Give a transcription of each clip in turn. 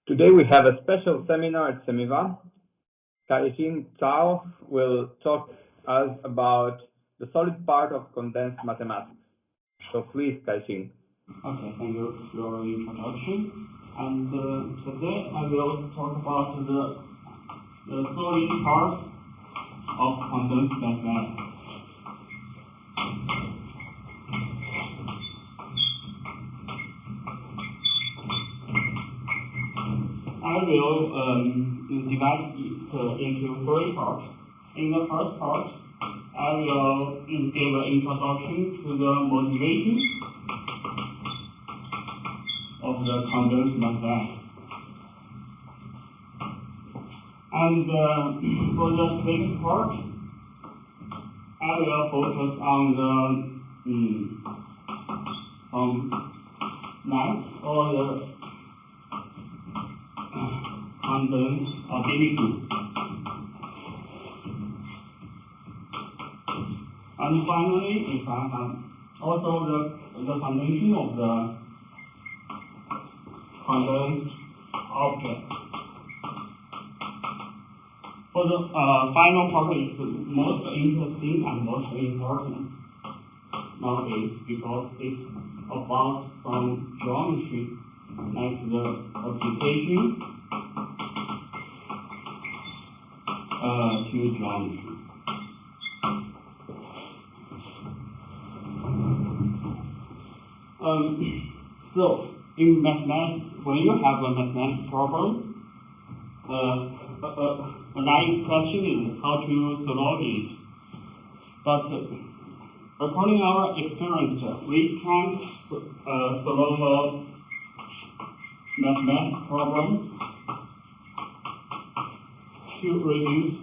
Today we have a special seminar at Semiva. Kaixing Cao will talk us about the solid part of condensed mathematics. So please, Kaixing. Okay, thank you for your introduction. And today I will talk about the solid part of condensed mathematics. I will divide it into three parts. In the first part, I will give an introduction to the motivation of the condensed mathematics. And for the second part, I will focus on some math or the condensed ability. And finally, if I have also the foundation of the condensed object. For the final part is the most interesting and most important nowadays because it's about some geometry like the application to geometry. So in mathematics, when you have a mathematics problem, a nice question is how to solve it. But according to our experience, we can't solve a mathematics problem to reduce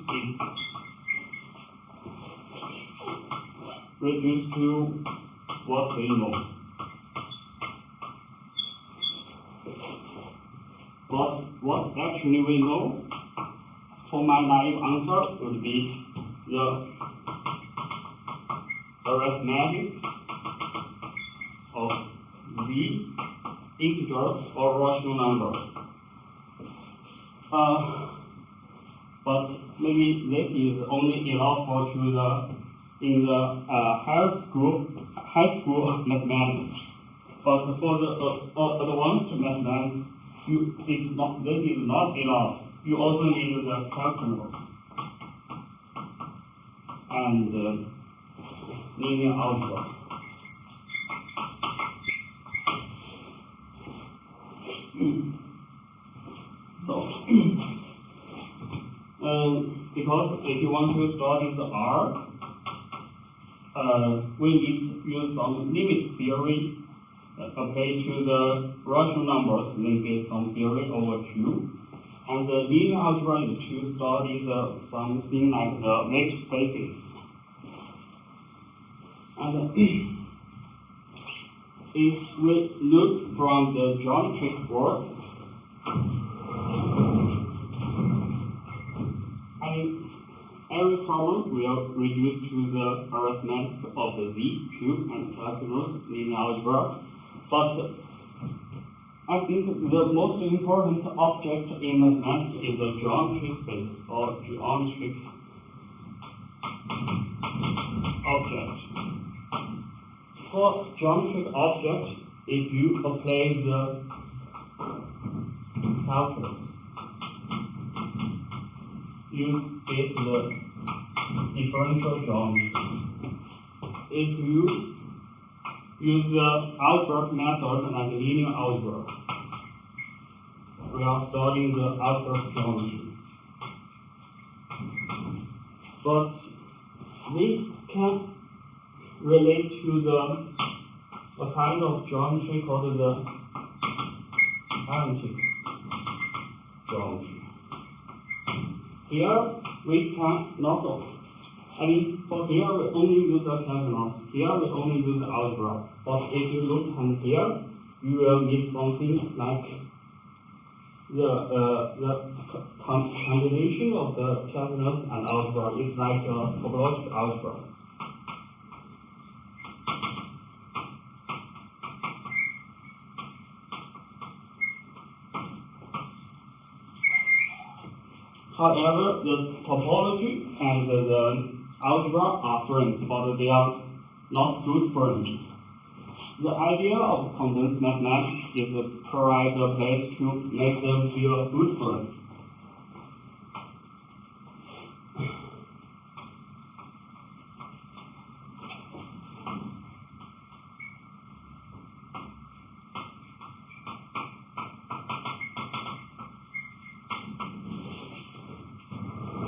to what we know. But what actually we know, for my naive answer, would be the arithmetic of the integers or rational numbers. But maybe this is only allowed in the high school mathematics. But for the advanced mathematics, this is not enough. You also need the calculus and linear algebra. So, because if you want to study the R, we need to use some limit theory applied to the rational numbers, then get some theory over Q. And the linear algebra is to study something like the vector spaces. And if we look from the geometric world, every problem will reduce to the arithmetic of the Z, Q, and calculus, linear algebra. But I think the most important object in mathematics is the geometry space or geometric object. For geometric object, if you apply the calculus, you get the differential geometry. If you use the algebraic method like linear algebra, we are studying the algebraic geometry. But we can relate to a kind of geometry called the analytic geometry. Here we can not. For here we only use the calculus. Here we only use the algebra. But if you look at here, you will need something like the combination of the calculus and algebra is like a topological algebra. However, the topology and the algebra are friends, but they are not good friends. The idea of condensed mathematics is to provide a place to make them feel good friends.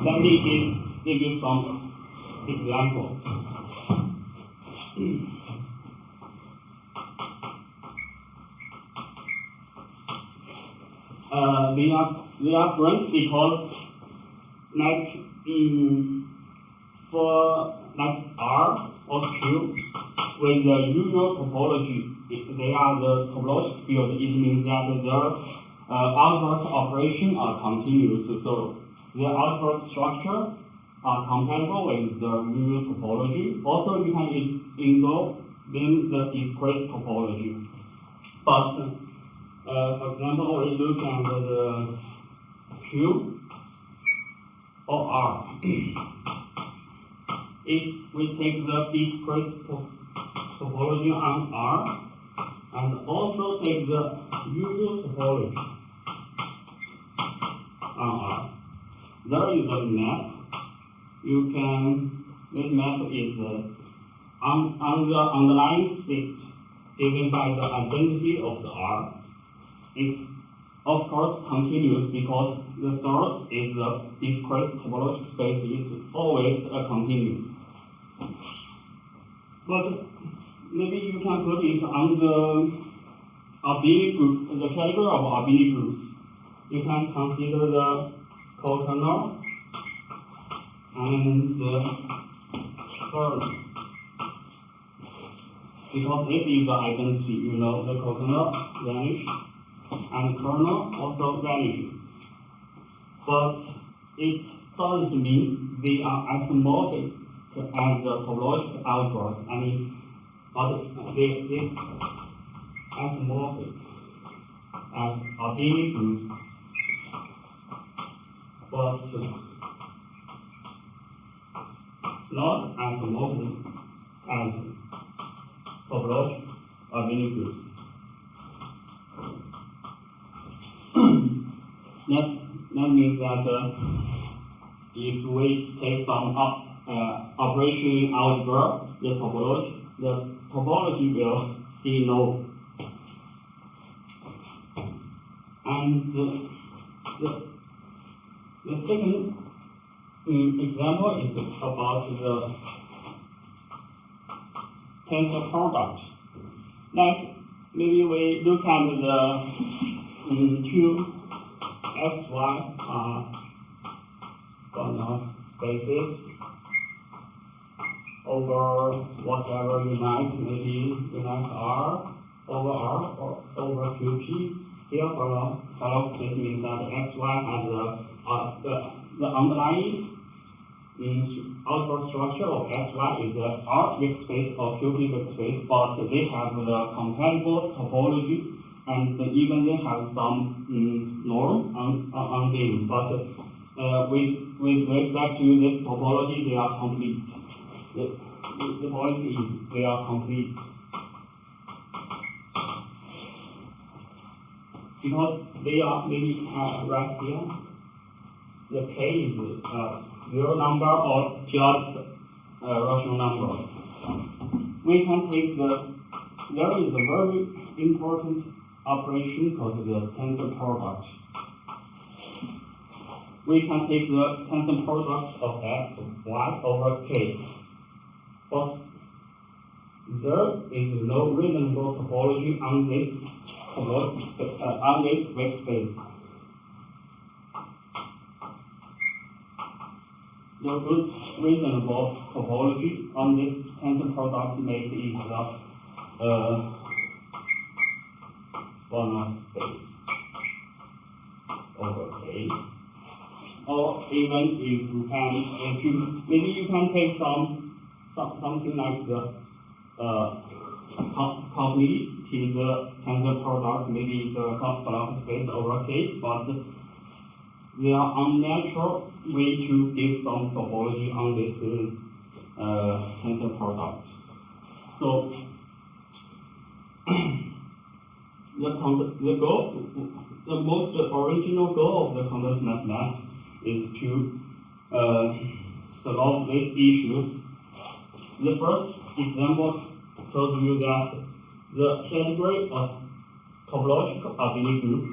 Let me give you some examples. They are friends because, for R or Q with the usual topology, they are the topological field. It means that their algebraic operations are continuous. So the algebraic structure are compatible with the usual topology. Also, you can involve in the discrete topology. But for example, we look at the Q or R. If we take the discrete topology on R and also take the usual topology on R, there is a map. This map is on the underlying state given by the identity of the R. It's of course continuous because the source is the discrete topological space is always a continuous. But maybe you can put it on the abelian group, the category of abelian groups. You can consider the cokernel and the kernel. Because this is the identity, the cokernel vanishes and kernel also vanishes. But it doesn't mean they are isomorphic as the topological algebras. But they isomorphic as abelian groups, but not isomorphic as topological abelian groups. That means that if we take some operation in algebra, the topology will see no. And the second example is about the tensor product. Maybe we look at the two xy spaces over whatever you like, maybe you like R over R or over QP. Here for a Sherlock space means that xy has the underlying algebra structure of xy is the R vector space or QP vector space, but they have the compatible topology and even they have some norm on them. But with respect to this topology, they are complete. The point is they are complete. Because they are maybe right here, the k is real number or periodic rational number. We can take there is a very important operation called the tensor product. We can take the tensor product of x, y over k. But there is no reasonable topology on this vector space. The good reasonable topology on this tensor product makes it one space over k. Or even maybe you can take something like the completed tensor product, maybe it's a block space over k, but they are unnatural way to give some topology on this tensor product. So the most original goal of the condensed mathematics is to solve these issues. The first example tells you that the category of topological abelian group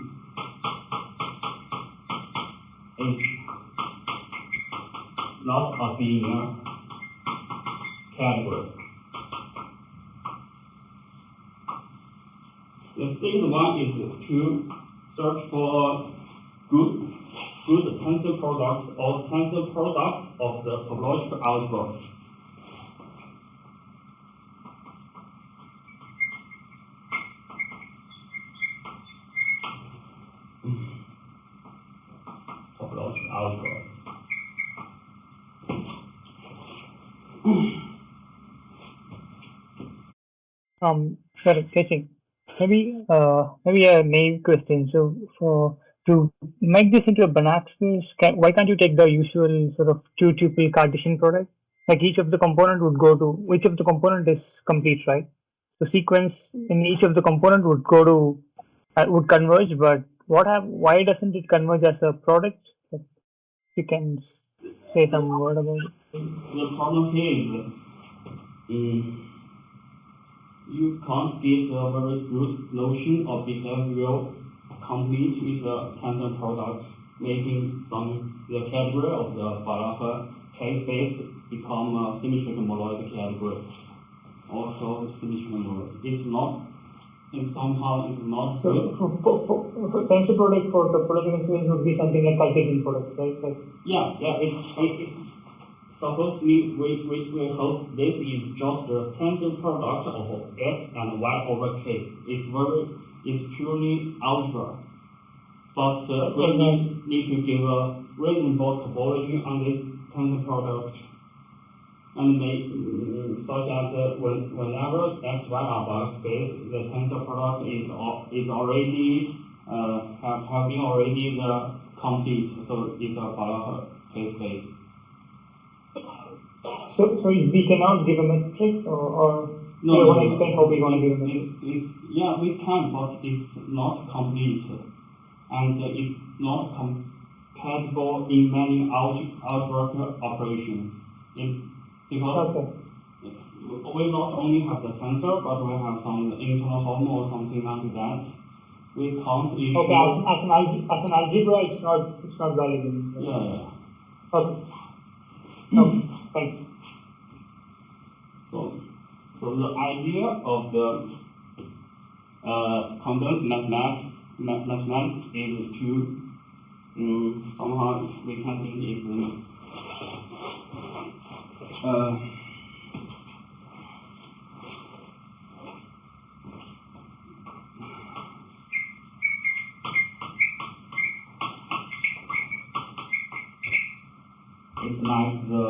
is not a linear category. The second one is to search for good tensor products or tensor product of the topological algebra. Topological algebra. Sorry, Kaixing. Maybe a naive question. So to make this into a Banach space, why can't you take the usual sort of two-tuple Cartesian product? Like each of the component is complete, right? The sequence in each of the component would go to would converge, but why doesn't it converge as a product? You can say some word about it. The problem here is you can't get a very good notion of behavioral complete with the tensor product, making the category of the Faraha K-space become a symmetrical monoid category. Also symmetrical monoid. It's not So for tensor product for topological space would be something like Cartesian product, right? It's supposedly we hope this is just the tensor product of x and y over k. It's purely algebra. But we need to give a reasonable topology on this tensor product and make such that whenever x, y are Banach space, the tensor product is already have been already the complete, so it's a Banach K-space. So we cannot give a metric, or no, you want to explain how we want to give a metric? Yeah, we can, but it's not complete, and it's not compatible in many algebraic operations. Because we not only have the tensor, but we have some internal home or something like that. We can't issue. Okay, as an algebra, it's not valid. Yeah. Okay. Thanks. So the idea of the condensed mathematics is to somehow we can think it's it's like the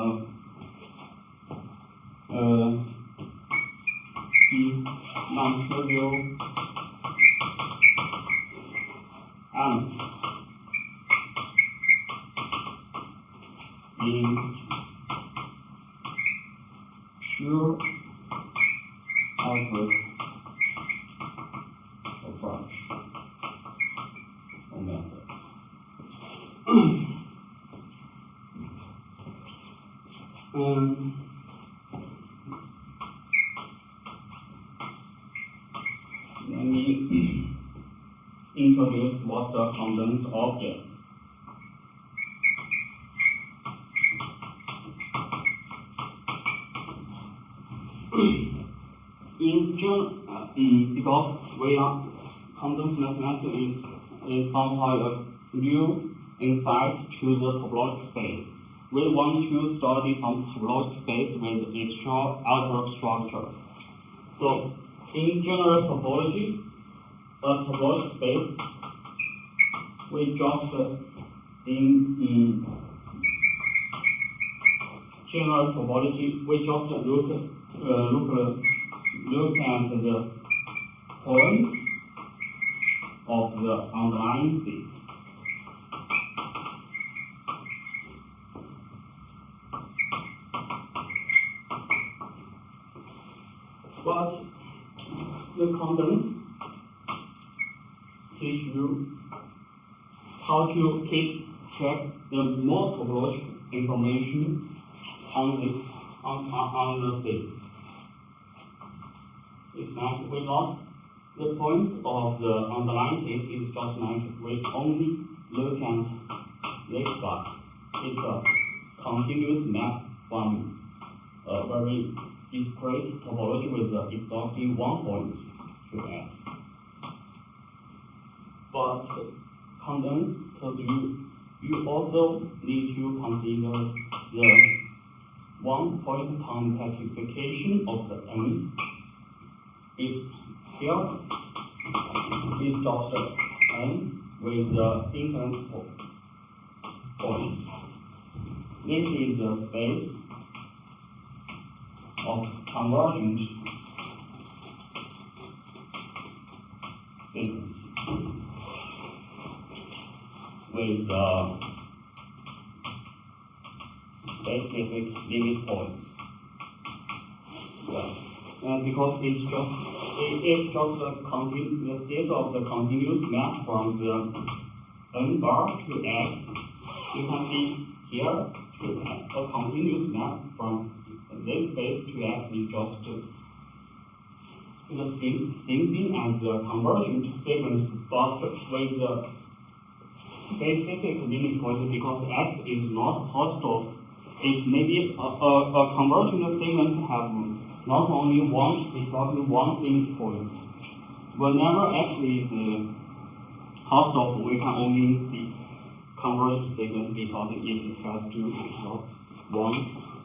non-trivial element in pure algebra approach or method. Let me introduce what's a condensed object. Because we are condensed mathematics is somehow a new insight to the topological space. We want to study some topological space with its algebraic structures. So in general topology, a topological space, we just in general topology, we just look at the point of the underlying state. keep track the more topological information on the space. It's like we lost the point of the underlying case is just like we only look at this guy. It's a continuous map from a very discrete topology with exactly one point to X. But condensed, you also need to consider the one-point compactification of the N. If here is just N with the infinite point. This is the space of convergent sequence with specific limit points. Because it's just the state of the continuous map from the N bar to X. You can see here a continuous map from this space to X is just the same thing as the convergent sequence, but with the specific limit point because X is not hostile. It may be a convergent sequence have not only exactly one limit point. Whenever X is hostile, we can only see convergent sequence because it has to exhaust one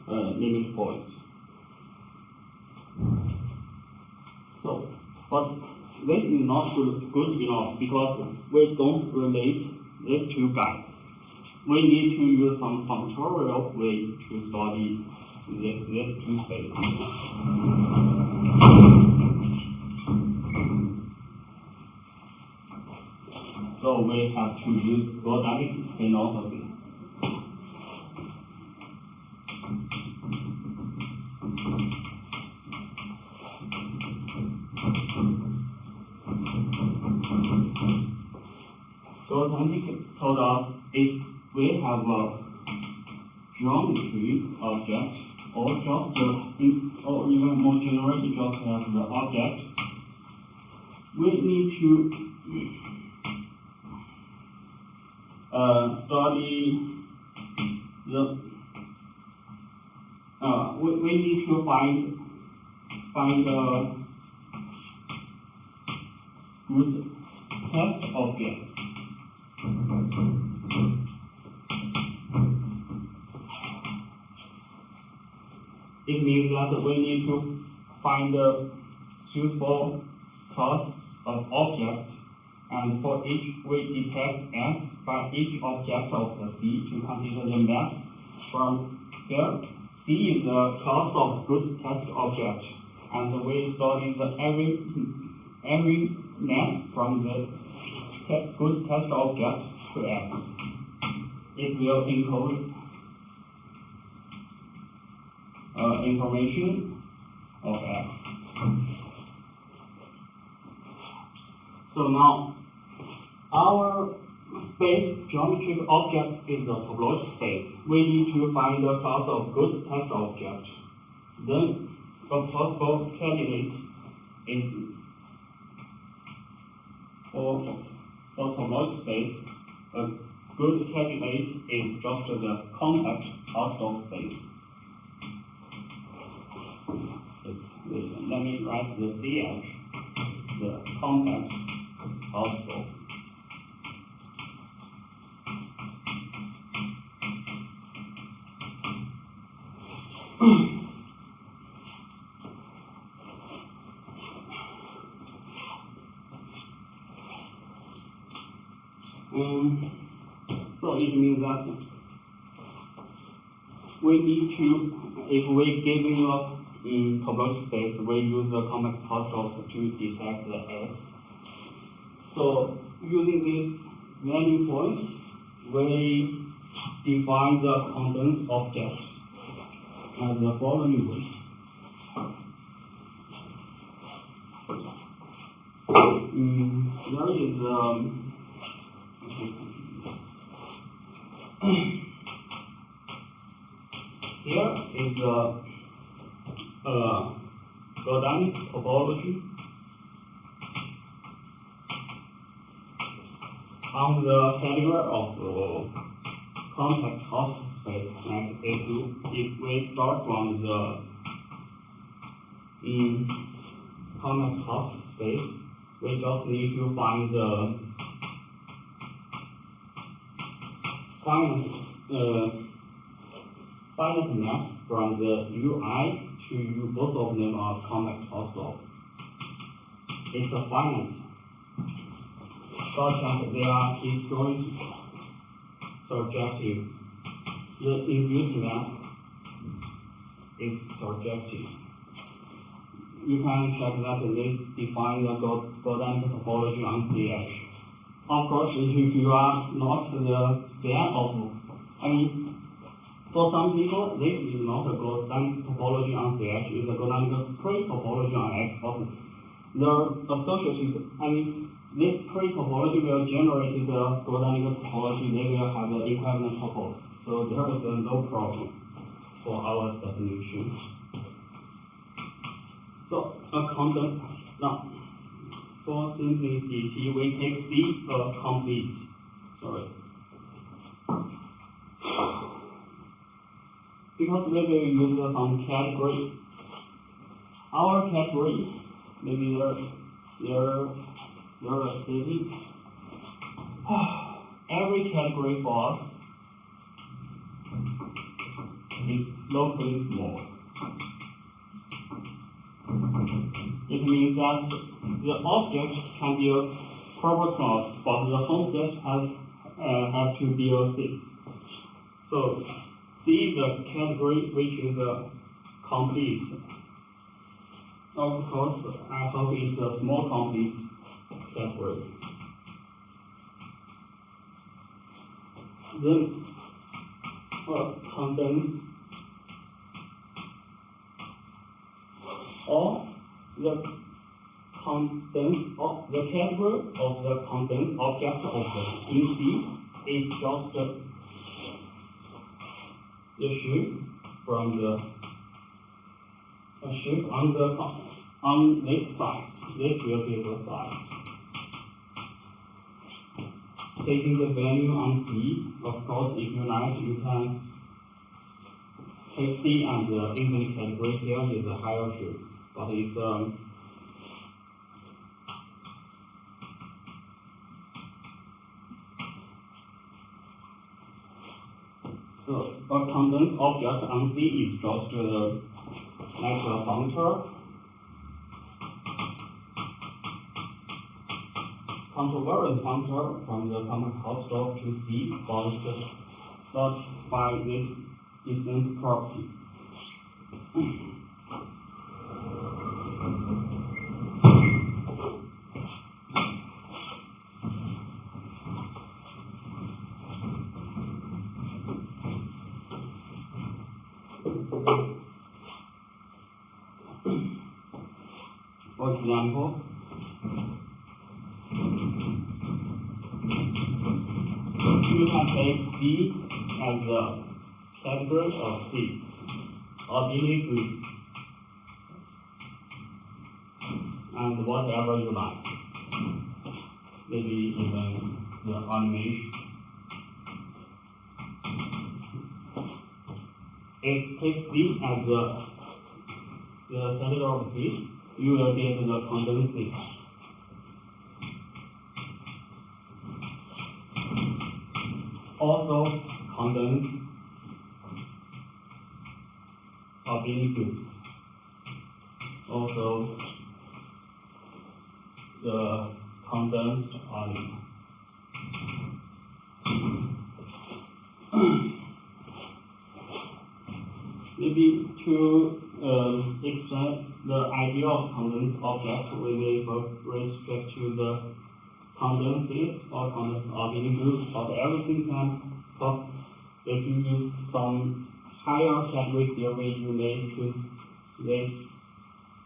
limit point. So, but this is not good enough because we don't relate these two guys. We need to use some functorial way to study these two spaces. So we have to use Godamic philosophy. Godamic told us if we have a geometry object, or even more generally, just have the object, we need to study the. We need to find a good test object. It means that we need to find a suitable class of objects, and for each we detect X by each object of the C to consider the map from here. C is the class of good test object, and we study every map from the good test object to X. It will encode information of X. So now, our space geometric object is a topological space. We need to find a class of good test object. Then a possible candidate is for topological space. A good candidate is just the compact hostile space. Let me write the CH, the compact hostile. So it means that we need to, if we give you a topological space, we use the compact hostile to detect the X. So using these value points, we define the condensed object as the following way. There is Here is the Condensed topology. On the category of the compact host space, like if we start from the compact host space, we just need to find the finite maps from the UI to U. Both of them are compact host of. It's a finite, such that they are disjoint surjective. The induced map is surjective. You can check that they define the Condensed topology on CH. Of course, if you are not the fan of, for some people, this is not a Condensed topology on CH, it's a Condensed pre-topology on X, but the associated, this pre-topology will generate the Condensed topology, they will have the equivalent topology. So there is no problem for our definition. So now, for simplicity, we take C complete. Sorry. Because we will use some category. Our category, maybe they're stating every category for us is locally small. It means that the object can be a proper class, but the home set have to be a set. So C is a category which is complete. Of course, I hope it's a small complete category. Then condensed, or the condensed of the category of the condensed object of the in C is just the shape from the shape on this side. This will be the size. Taking the value on C, of course, if you like, you can take C and the infinite category. Here is a higher shape, but it's so a condensed object on C is just like a functor. Covariant functor from the common host of to C, but by this descent property. For example, you can take C as a category of C, abelian group, and whatever you like, maybe even the animation. It takes C as the category of C, you will get the condensed. Also condensed abelian groups. Also the condensed algebraic. Maybe to explain the idea of condensed object, we will restrict to the condensed or condensed abelian group, but everything can talk. If you use some higher category theory, you may choose this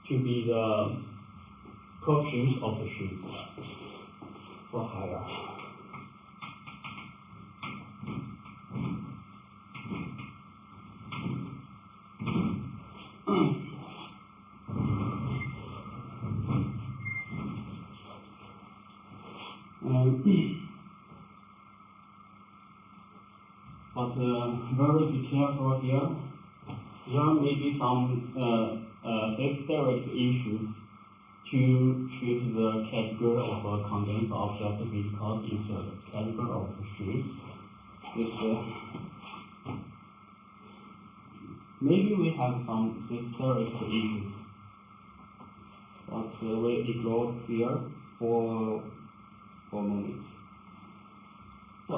to be the coefficient of the shoots for higher. But very be careful here. There may be some theoretic issues to treat the category of a condensed object because it's a category of the sheet. Maybe we have some theoretic issues, but we ignore here for a moment. So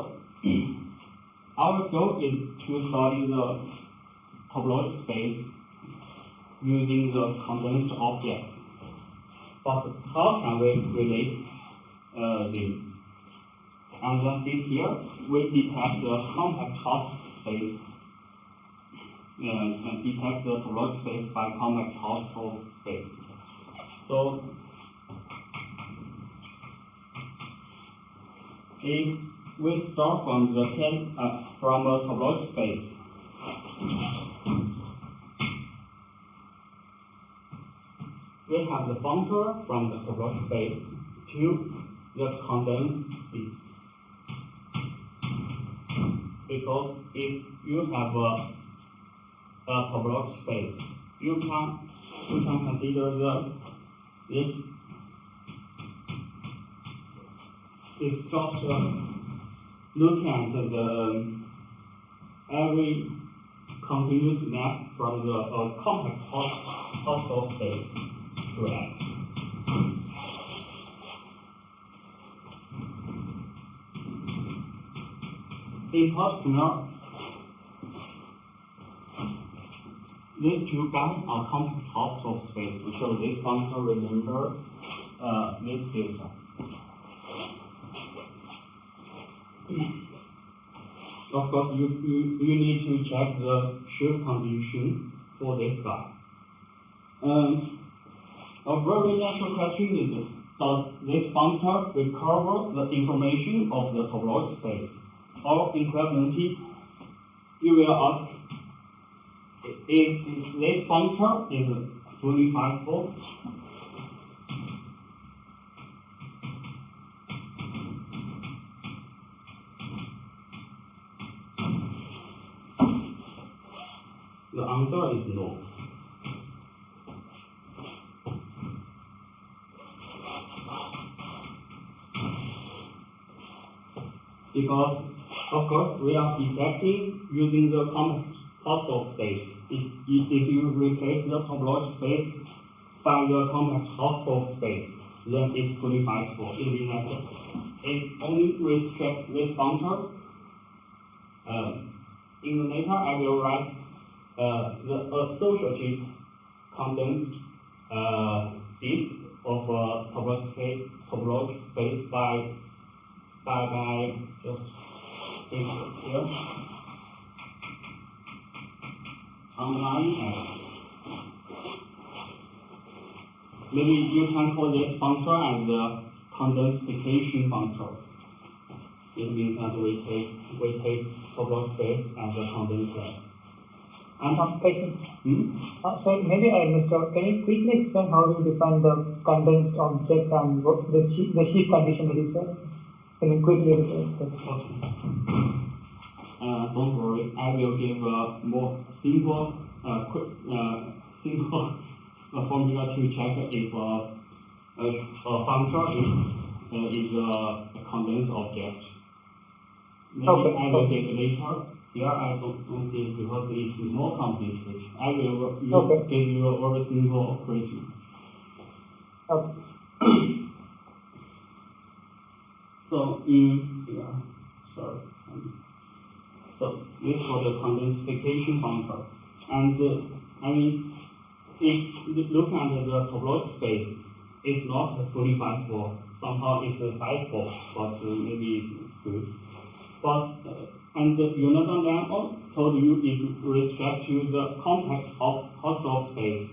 our goal is to study the topological space using the condensed objects. But how can we relate them? And here we detect the compact half space. Detect the topological space by compact half space. So if we start from the topological space, we have the functor from the topological space to the condensed seeds. Because if you have a topological space, you can consider this is just look at every continuous map from the compact possible space to X. In particular, these two guys are compact possible space, so this functor remembers this data. Of course, you need to check the shift condition for this guy. A very natural question is, does this functor recover the information of the topological space? Or equivalently, you will ask, if this functor is fully findable, the answer is no. Because, of course, we are detecting using the compact possible space. If you replace the topological space by the compact possible space, then it's fully findable. It means that it only restricts this functor. In the later, I will write the associated condensed seeds of topological space by just here underline and maybe you can call this functor as the condensification functors. It means that we take topological space as a condensed space. And sorry, maybe I missed out. Can you quickly explain how you define the condensed object and what the sheaf condition that you said? Can you quickly explain? Okay. Don't worry, I will give a more simple, simple formula to check if a functor is a condensed object. Maybe I will give later. Here I don't see it because it's more complicated. I will give you a very simple operation. Okay. So so this for the condensification functor. And I mean, if you look at the topological space, it's not fully findable. Somehow it's findable, but maybe it's good. But and Jonathan then told you if respect to the compact possible space,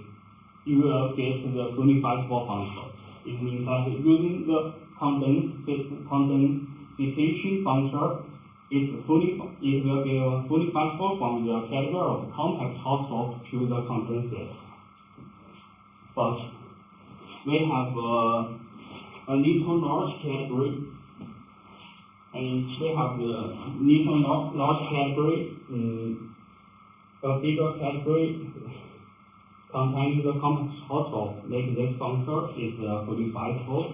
you will get the fully findable functor. It means that using the condensification functor, it will give a fully findable from the category of compact possible to the condensed. But we have a little large category And we have the little large category, a bigger category containing the complex household, like this functor is fully divisible.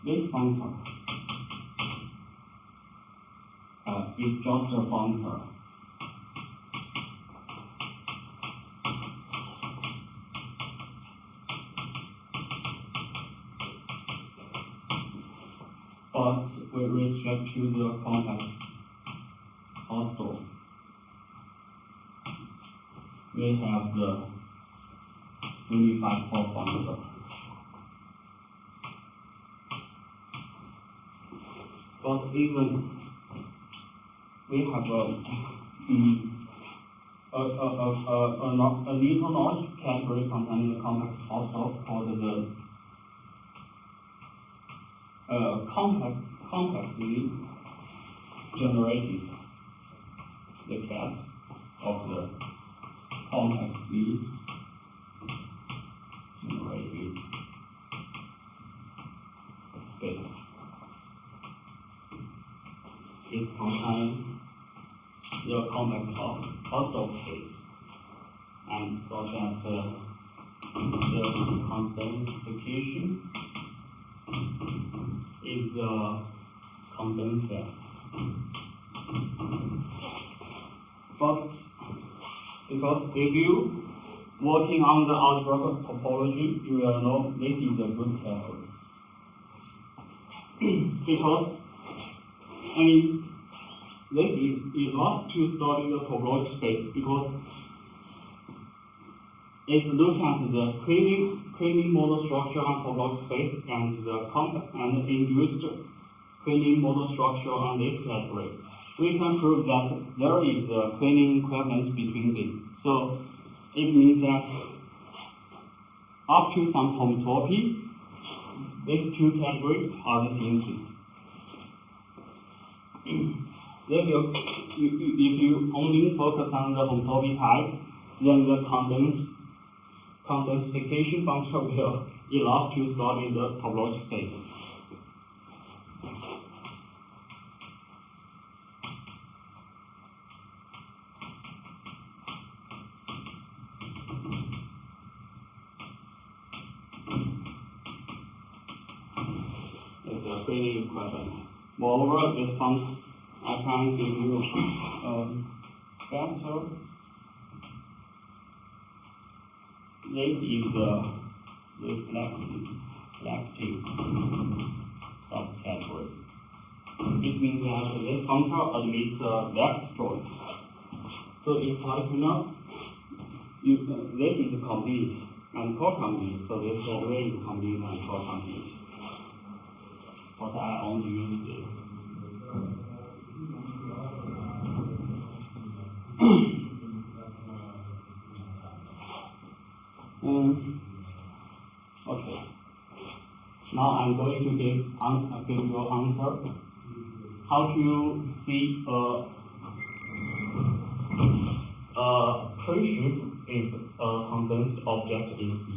This functor is just a functor. But with respect to the complex household, we have the unified functor. But even we have a little large category containing the complex household called the complexly generated, the cat of the complexly generated space. It contains the complex household space, and so that the condensification is condensed. But because if you working on the algebraic topology, you will know this is a good category. Because this is enough to study the topological space, because it looks at the cleaning model structure on topological space and the induced cleaning model structure on this category. We can prove that there is a cleaning equivalence between them. So it means that up to some homotopy, these two categories are the same thing. If you only focus on the homotopy type, then the condensification function will enough to study the topological space. It's a cleaning equivalence. Moreover, this function I can give you better. This is the reflective subcategory. It means that this functor admits vector. So it's like this is complete and co-complete. So this already is complete and co-complete. But I only use this. Okay. Now I'm going to give you an answer. How to see a tree is a condensed object in C.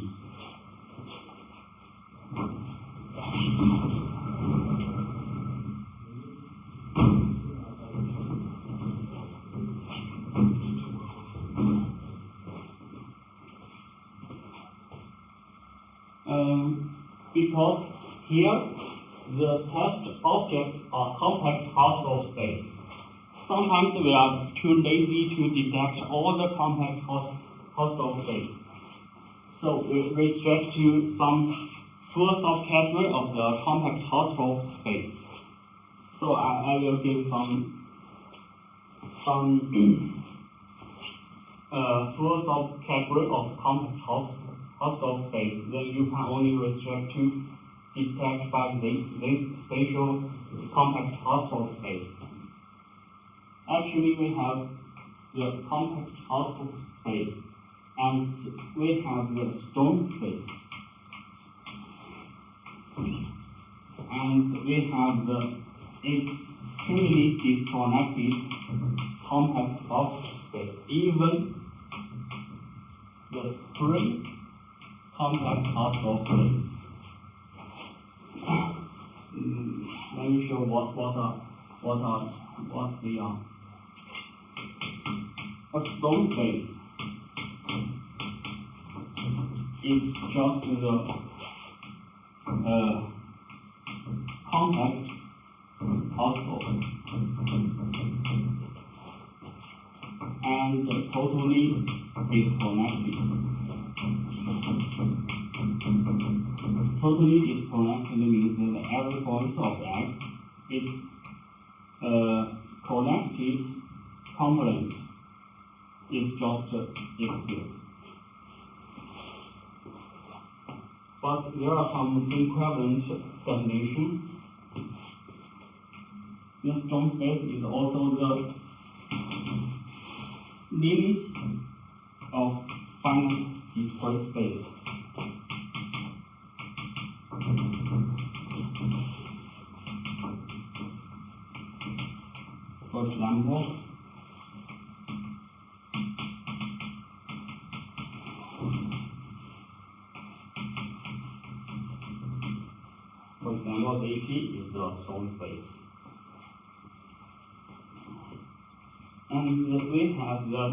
Because here the test objects are complex household space. Sometimes we are too lazy to detect all the complex household space. So we restrict to some full subcategory of the complex household space. So I will give some full subcategory of complex household space. Then you can only restrict to detect by this spatial complex household space. Actually, we have the complex household space, and we have the stone space. And we have the extremely disconnected compact Hausdorff space, even the free compact Hausdorff space. Let me show what they are. A stone space is just the compact Hausdorff and totally disconnected. Totally disconnected means that every point of X is connected component is just X. But there are some equivalent definitions. The strong space is also the limit of finite discrete space. For example, AP is a strong space. And we have the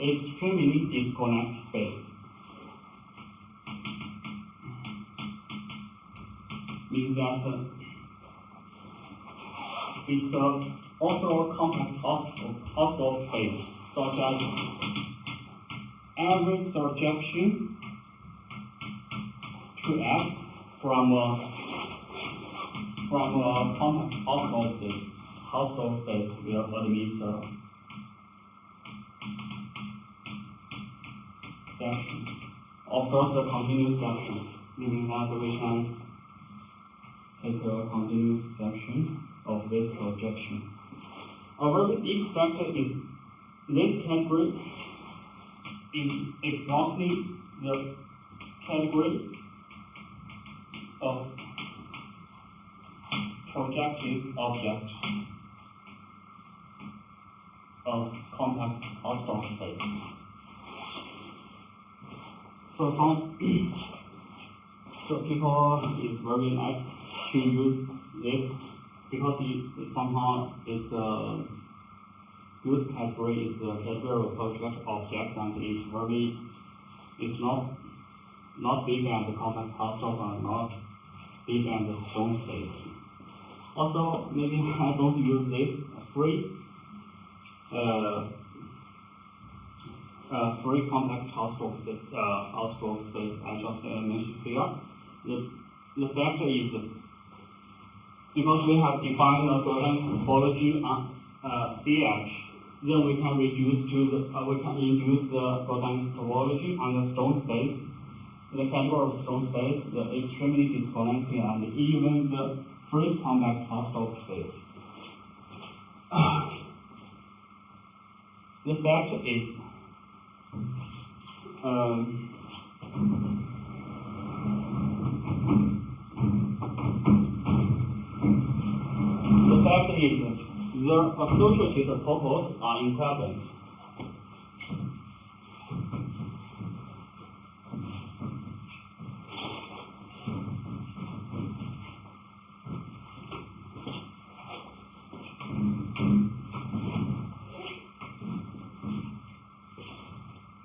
extremely disconnected space. Means that it's also a compact Hausdorff space, such as every surjection to X from a compact Hausdorff space will admit section. Of course, the continuous section, meaning that we can take a continuous section of this projection. A very big factor is this category is exactly the category of projective object of compact Hausdorff space. So people is very like to use this because it somehow is a good category. It's a category of project objects, and it's not big as the compact Hausdorff and not big as the strong space. Also, maybe I don't use this free compact Hausdorff space I just mentioned here. The factor is because we have defined a certain topology on CH, then we can reduce to we can induce the certain topology on the strong space. The category of strong space, the extremely disconnected, and even the free compact Hausdorff space. The fact is the associated topos are equivalent.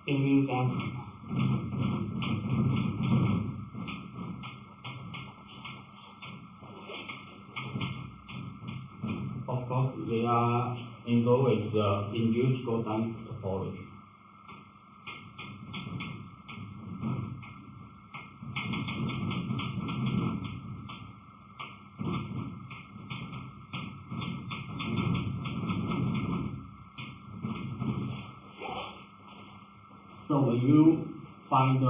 It means that of course they are involved with the induced Gaussian topology. So when you find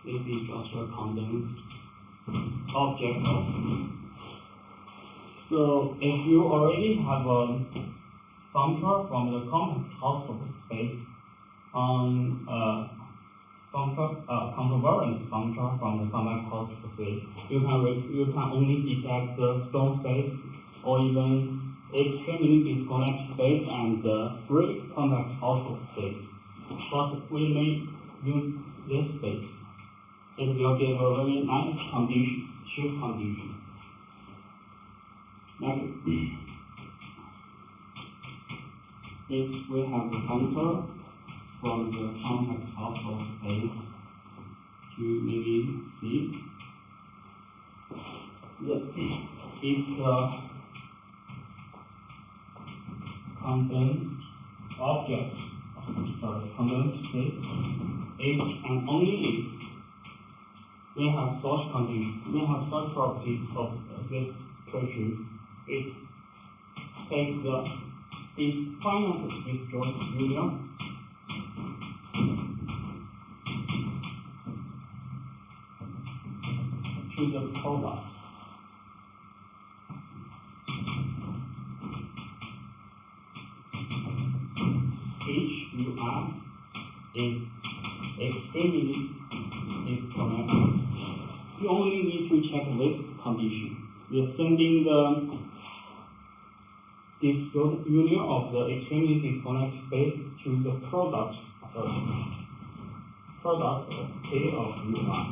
this is just a condensed object. So if you already have a functor from the compact Hausdorff space on contravariance function from the compact particle space. You can only detect the strong space or even extremely disconnected space and free compact particle space. But we may use this space. It will give a very nice condition, shift condition. Next, if we have the counter from the compact particle space to maybe C, it's a condensed object, condensed state, if and only if we have such condition, we have such property of this pressure, it takes its finite disjoint union to the product. HUR is extremely disconnected. You only need to check this condition. We're sending the disjoint union of the extremely disconnected space to the product K of UR.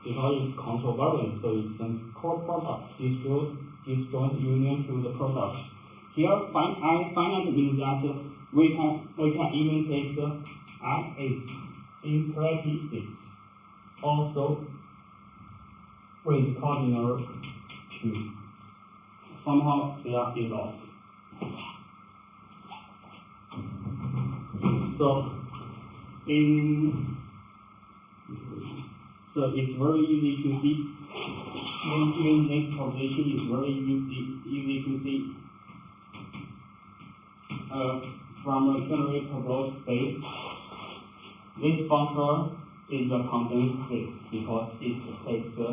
Because it's contravariant, so it sends co-product disjoint union to the product. Here, finite means that we can even take the F as imperative state, also with cardinal 2. Somehow they are dissolved. So it's very easy to see. In this position, it's very easy to see. From a general topological space, this function is a condensed space because it takes the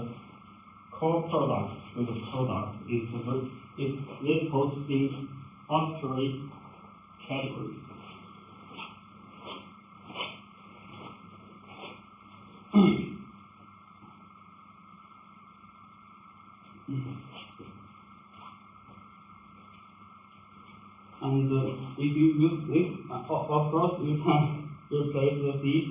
co-product to the product. This holds in arbitrary categories. And if you use this, of course, you can replace the seed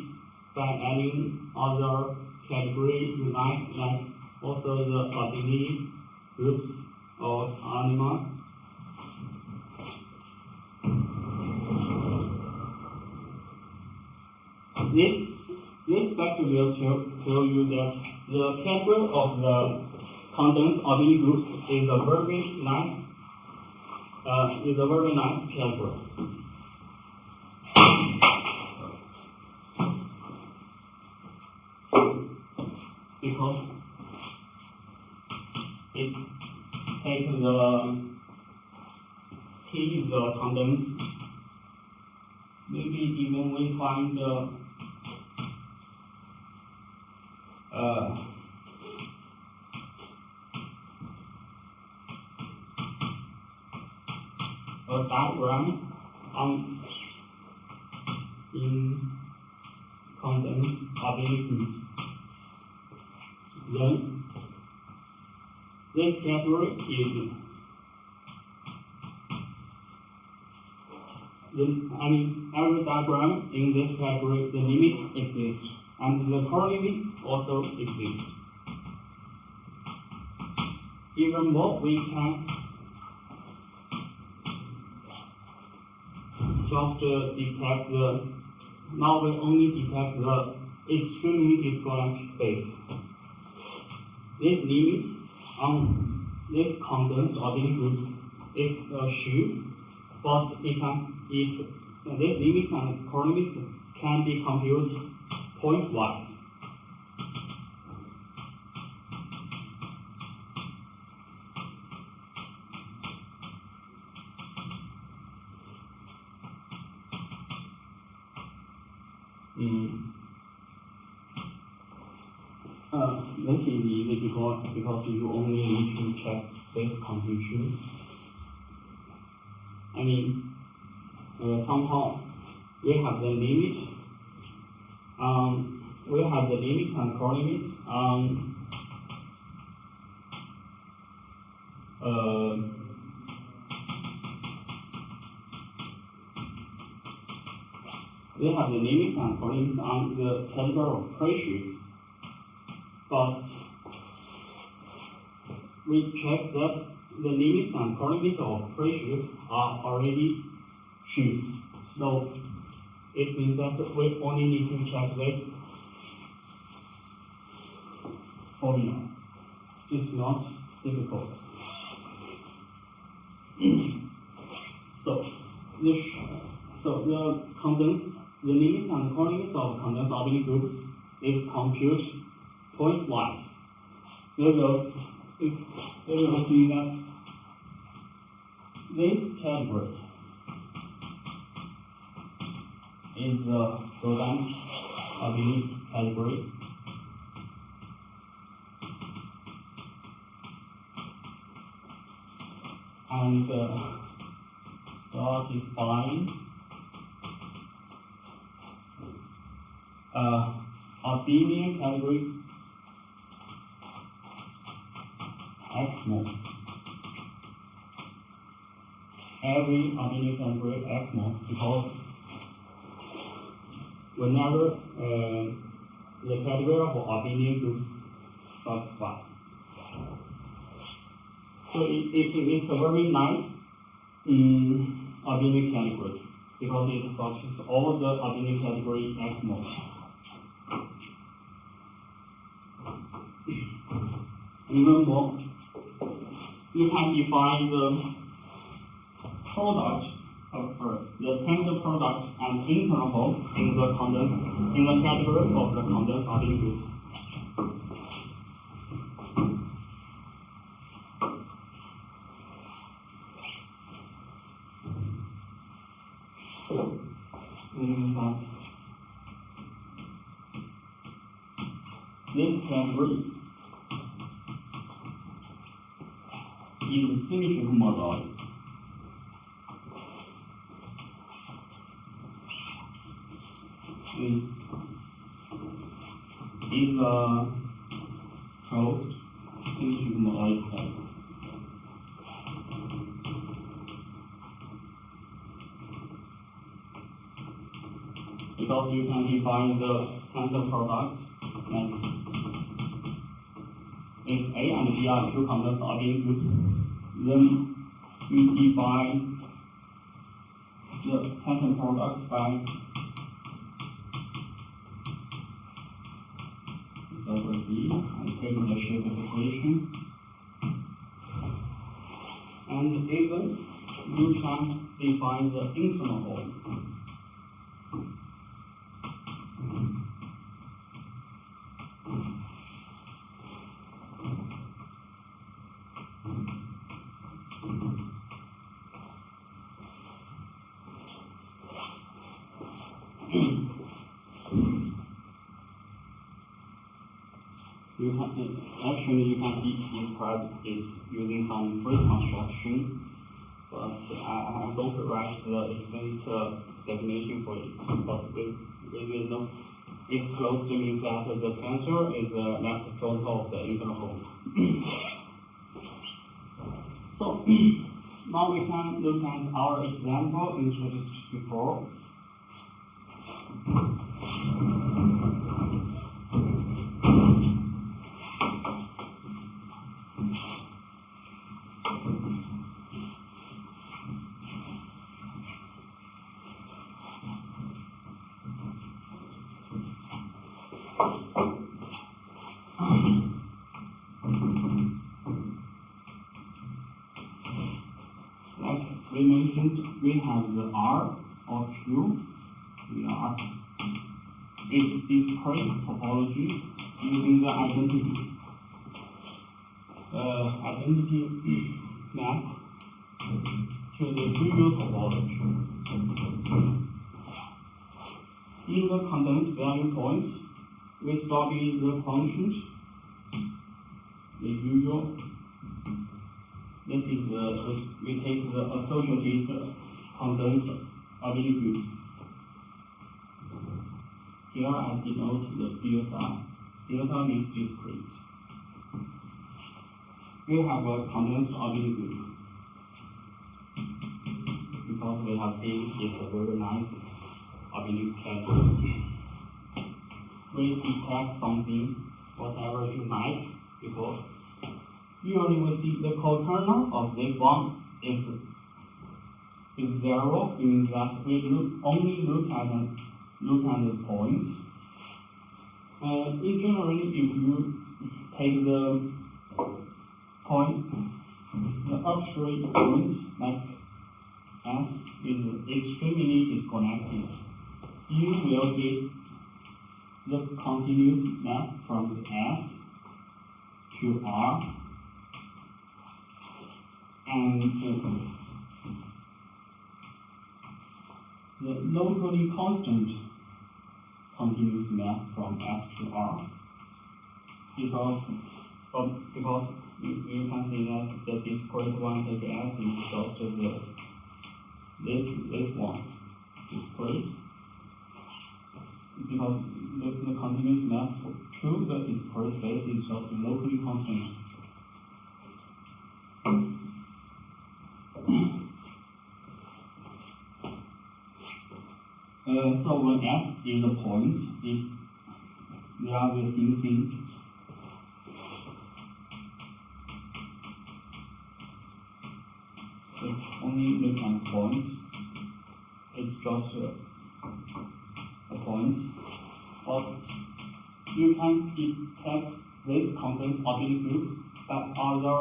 by adding other category unite, like also the abelian groups or anima. This factor will tell you that the category of the condensed abelian groups is a very nice category. Because it takes the T is the condensed. Maybe even we find a diagram in condensed abelian groups. Then this category is every diagram in this category, the limit exists, and the correlate also exists. Even more, we can just detect now we only detect the extremely disconnected space. This limit on this condensed abelian groups is assured, but this limit and correlates can be computed point-wise. This is easy because you only need to check this condition. Somehow we have the limit We have the limit and colimit. We have the limit and colimit on the category of pressures, but we check that the limits and colimits of pressures are already true. So it means that we only need to check this formula. It's not difficult. The limits and colimits of condensed abelian groups is computed pointwise. We will see that this category is the Condensed abelian category. And satisfying abelian category X mod. Every abelian category X mod, because whenever the category of abelian groups satisfy. So it's a very nice abelian category because it satisfies all the abelian category X mod. Even more, you can define the product, the tensor product and interval in the category of the condensed abelian groups. This category is symmetric model. Is a closed symmetric model category. Because you can define the tensor product as if A and B are two condensed abelian groups, then you define the tensor product by B and take the shape equation, and even you can define the interval. You can describe it using some free construction, but I don't write the explicit definition for it. But we know if closed means that the tensor is the left total of the interval. So now we can look at our example introduced before. We mentioned we have the R or Q. It discrete topology using the identity map to the trivial topology. In the condensed value point, we study the quotient, the usual. This is we take the associated condensed abelian groups. here I denote the delta. Delta means discrete. We have a condensed abelian group because we have seen it's a very nice abelian category. We detect something, whatever you like, because usually we see the co-kernel of this one is 0, means that we only look at the point. In general, if you take the point, the arbitrary point like S is extremely disconnected, you will get the continuous map from S to R, and the locally constant continuous map from S to R, because you can see that the discrete one take S is just this one discrete, because the continuous map to the discrete space is just locally constant. So when S is a point, there are the same thing. It's only look at points. It's just a point. But you can detect this condensed abelian group at other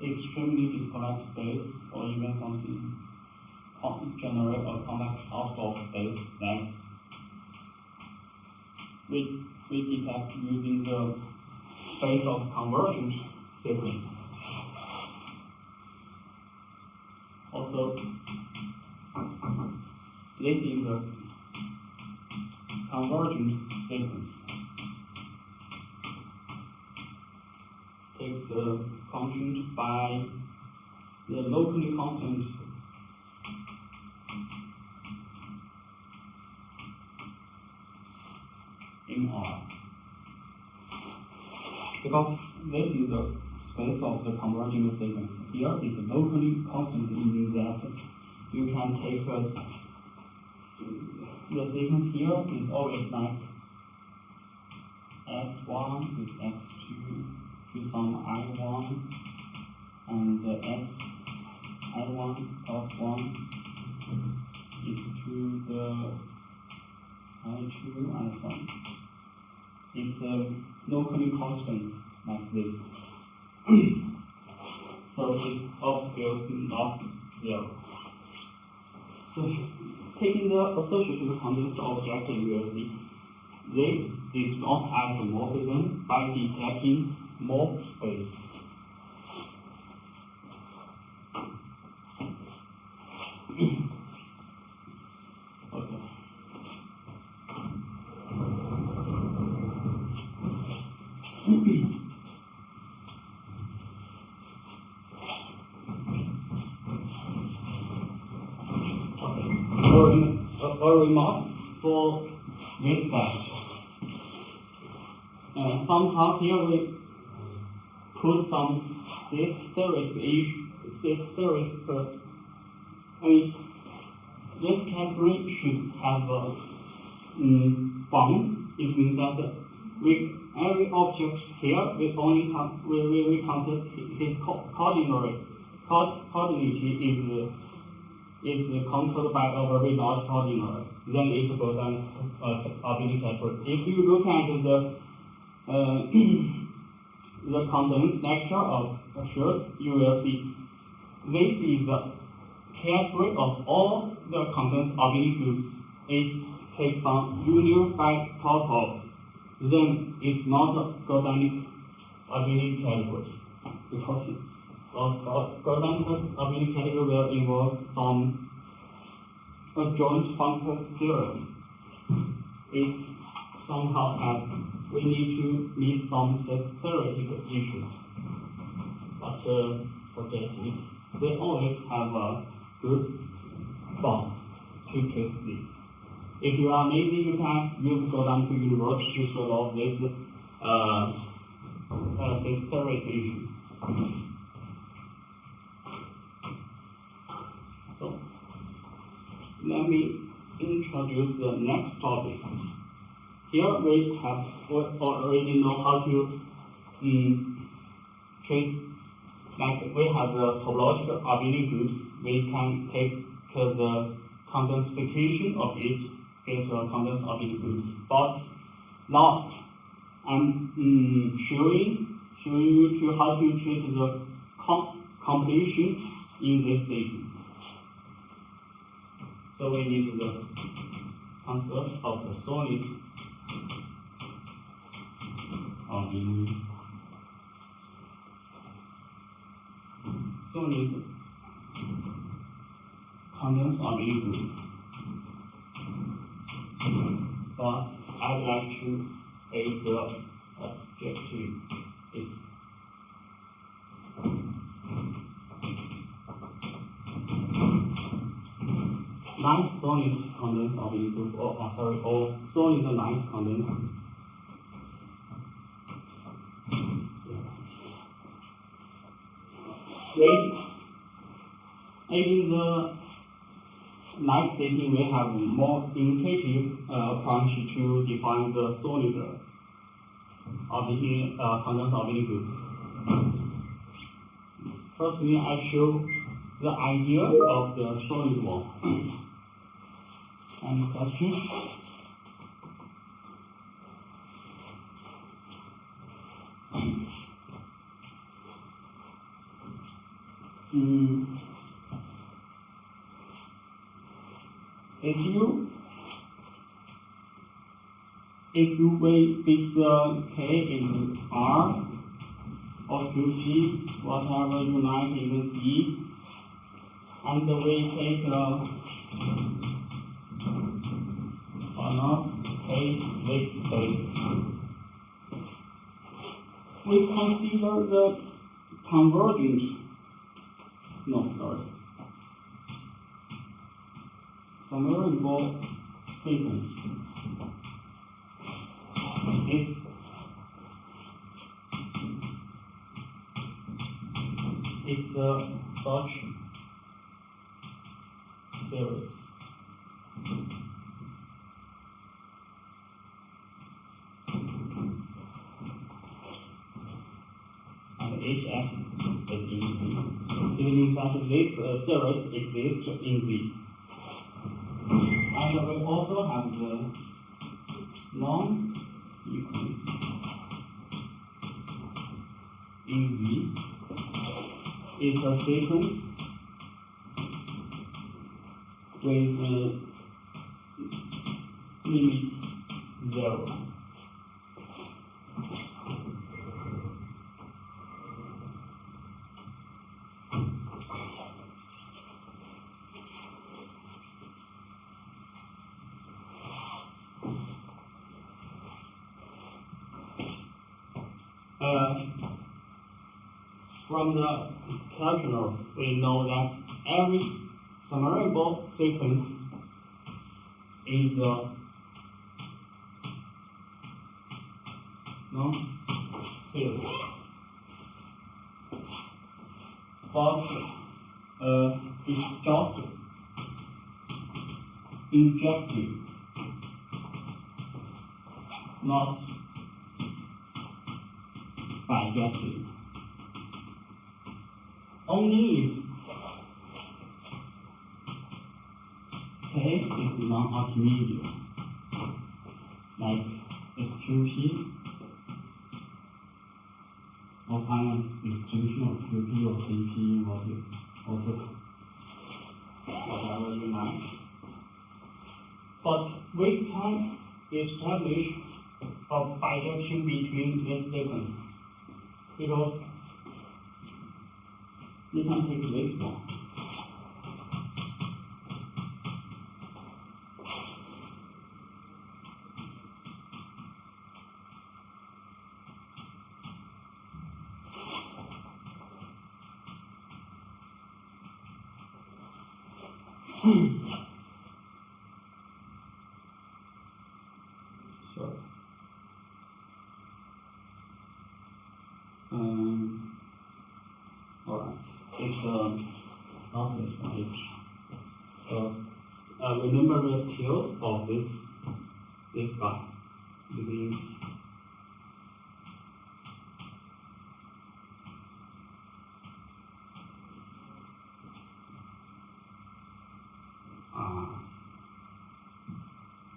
extremely disconnected space, or even something generate a convex out of space that we detect using the space of convergence sequence. Also, this is the convergence sequence. Takes a function by the locally constant in R. Because this is the space of the converging sequence. Here is locally constant, meaning that you can take the sequence here is always like x1 with x2 to some I1, and I1 plus 1 is to the I2 and so on. It's locally constant like this. So it's obviously not 0. So taking the associated condensed object, you will see this is not isomorphism by detecting more space. Okay. A remark for this batch. Somehow here we put some theoretic I mean, this category should have a bound. It means that every object here we only consider his coordinate is controlled by a very large coordinate. Then it goes on abelian category. If you look at the condensed lecture of Schulze, you will see this is the category of all the condensed abelian groups. It takes some union by total. Then it's not a Gordanic abelian category, because Gordanic abelian category will involve some joint function theorem. It somehow we need to meet some theoretical issues. But forget it. They always have a good bond to test this. If you are lazy, you can go down to university to solve this theory solution. So let me introduce the next topic. Here we already know how to treat, like we have the topological abelian groups. We can take the condensification of it, get condensed abelian groups. But now I'm showing you to how to treat the completion in this station. So we need the concept of the solid condensed abelian group. But I'd like to add the adjective is nice solid condensed abelian group, or solid nice condensed. In the nice setting, we have more intuitive approach to define the solid condensed abelian groups. Firstly, I show the idea of the solid one. Any questions? If you weigh fix K into R or QP, whatever you like, even C, and we take K with space. We consider the convergent. Summariable sequence. It's such series. And HF is in Z. It means that this series exists in Z. And we also have the non-sequence in V. It's a sequence with limit 0. From the calculus, we know that every summariable sequence is a non-series. But it's just injective, not bijective. Only if K is non-Archimedean, like QP, or final extinction of QP or CP, whatever you like. But we can establish a bijection between these sequences, because you can take this one. not this one. Remember the tails of this guy. Using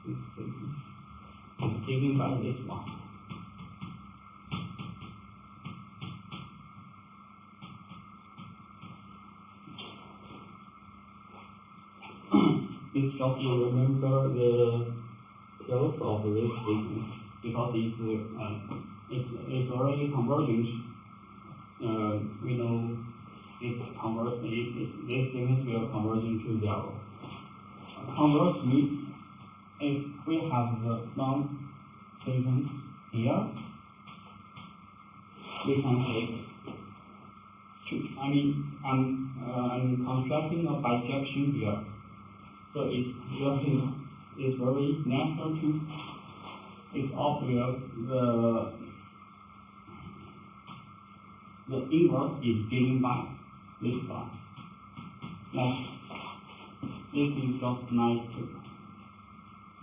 this is given by this one. It's just to remember the tails of this sequence because it's already convergent. We know this sequence will converge to 0. Conversely, if we have the non-sequence here, we can take. I'm constructing a bijection here. So it's very natural to, it's obvious the inverse is given by this guy. Like, this is just like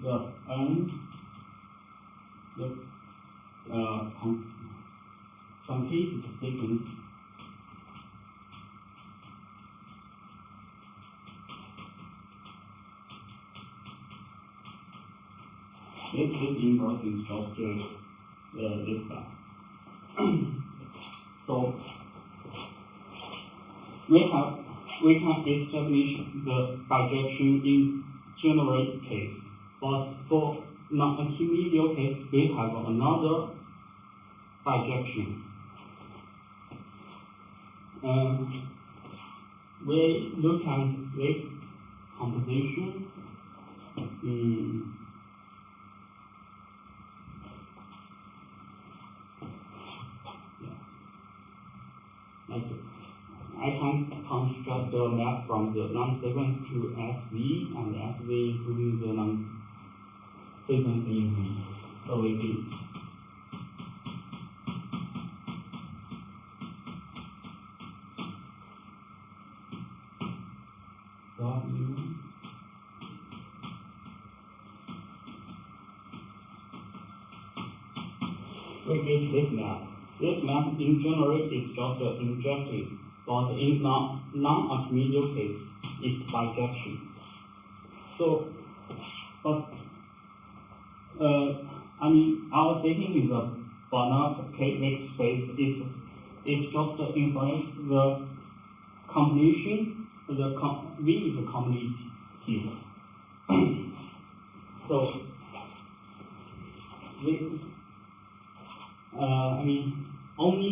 the truncated sequence. This inverse is just this guy. So we can establish the bijection in general case, but for non-Archimedean case we have another bijection. We look at this composition. I can construct the map from the non-sequence to SV, and SV including the non-sequence in V. So it is. We get this map. This map in general is just injected, but in non-Archimedean case, it's bijection. So, but our setting is a Banach vector space. It's just infinite the combination. V is a complete here. So this. Only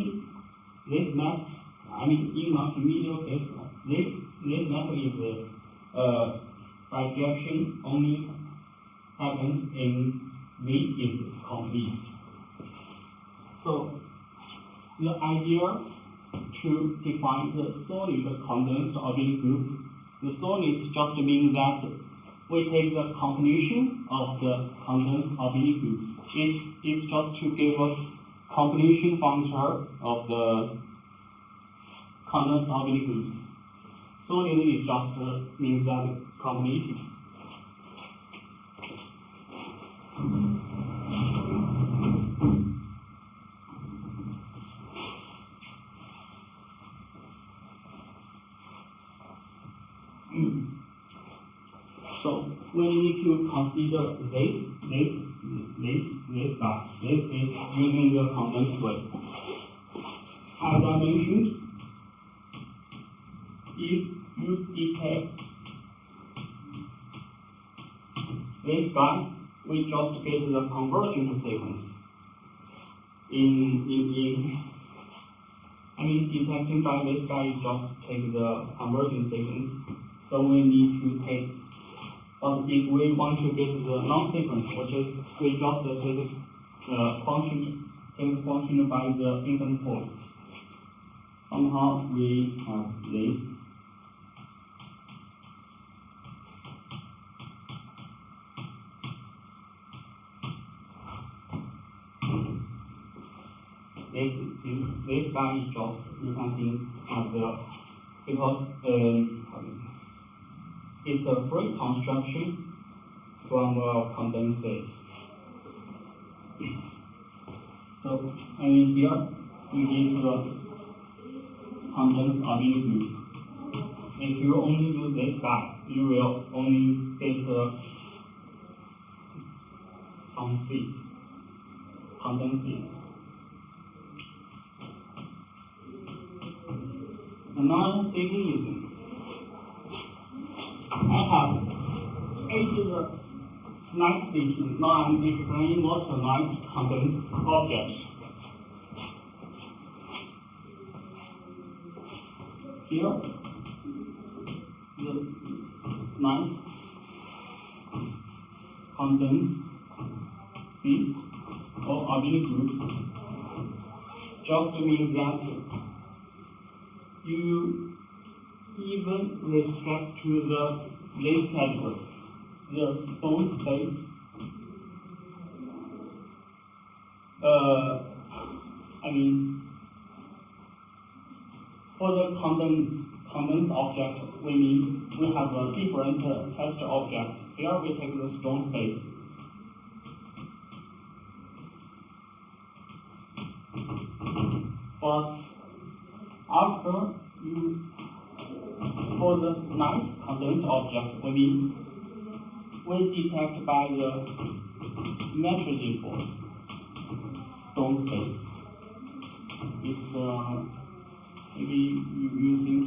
this map, in Archimedean case, this map is bijection only happens in V is complete. So the idea to define the solid condensed abelian group, the solid just means that we take the combination of the condensed abelian groups. It's just to give a combination functor of the condensed abelian groups. Solid is just means that combinated. So we need to consider this guy. This is using the condensed way. As I mentioned, if you detect this guy, we just get the convergent sequence. Detecting by this guy is just take the convergent sequence. So we need to take. But if we want to get the non-sequence, which is we just take function by the infinite point. Somehow we have this. This guy is just, you can think as the because it's a free construction from a condensed state. So, here you get the condensed abelian group. If you only use this guy, you will only get some seed, condensed seeds. Another thing is, I have the night station. Now I'm explaining what's a night condensed object. Here, the night condensed seeds or abelian groups just means that you even respect to this category, the stone space. For the condensed object, we have a different test objects. Here we take the stone space. But after for the night condensed object, we detect by the metric for stone space. It's maybe you think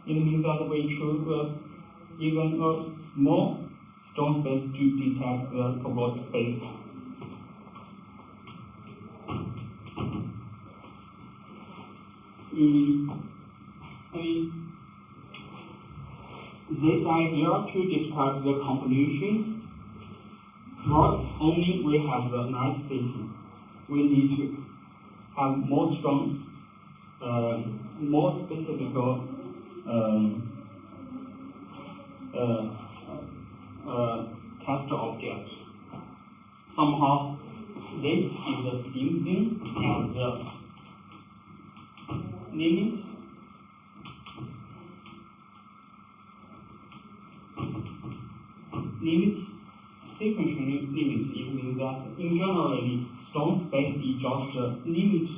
it means that we choose even a small stone space to detect the topological space. This idea to describe the convolution works only we have the night station. We need to have more strong, more specific test object. Somehow, this is the same thing as the limit. Sequential limit, it means that in generally stone space is just a limit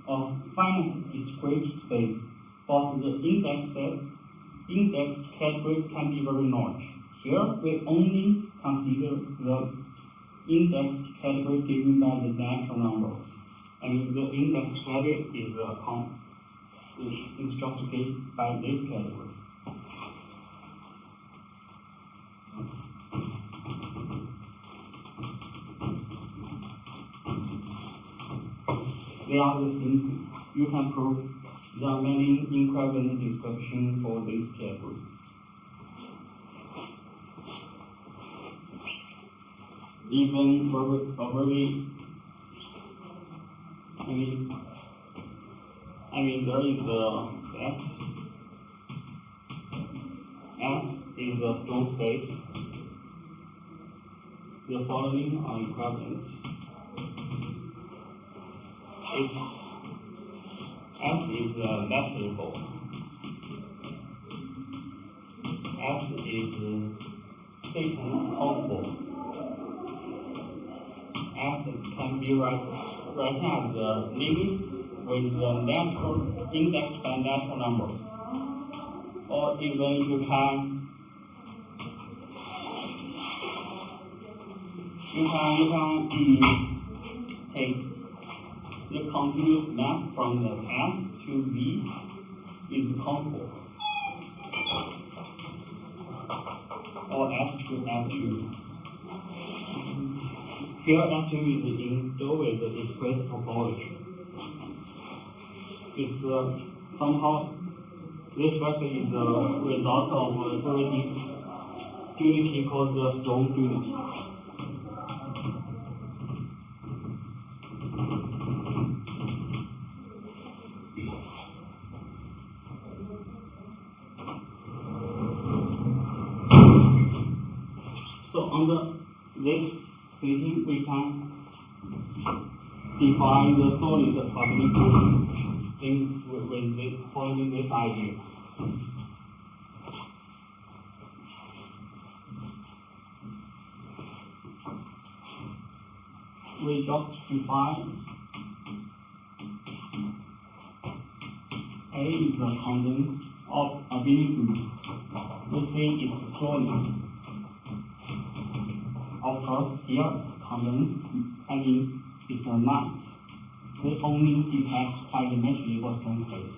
of finite discrete space, but the index category can be very large. Here we only consider the index category given by the natural numbers, and the index category is just given by this category. They are the same thing. You can prove there are many equivalent descriptions for this category. Even for a very, there is X. S is a stone space. The following are equivalent. S is measurable. S is sequential. S can be written as the limits with the natural indexed by natural numbers, or even you can take the continuous map from the S to Z is countable, or S to F2. Here F2 is endowed with the discrete topology. It's somehow this vector is a result of a very unity called the stone unity. So under this setting, we can define the solid abelian group with following this idea. We just define A is the condensed of abelian group. We say it's solid. Of course, here condensed, I mean it's a night. We only detect algebraic Boston space.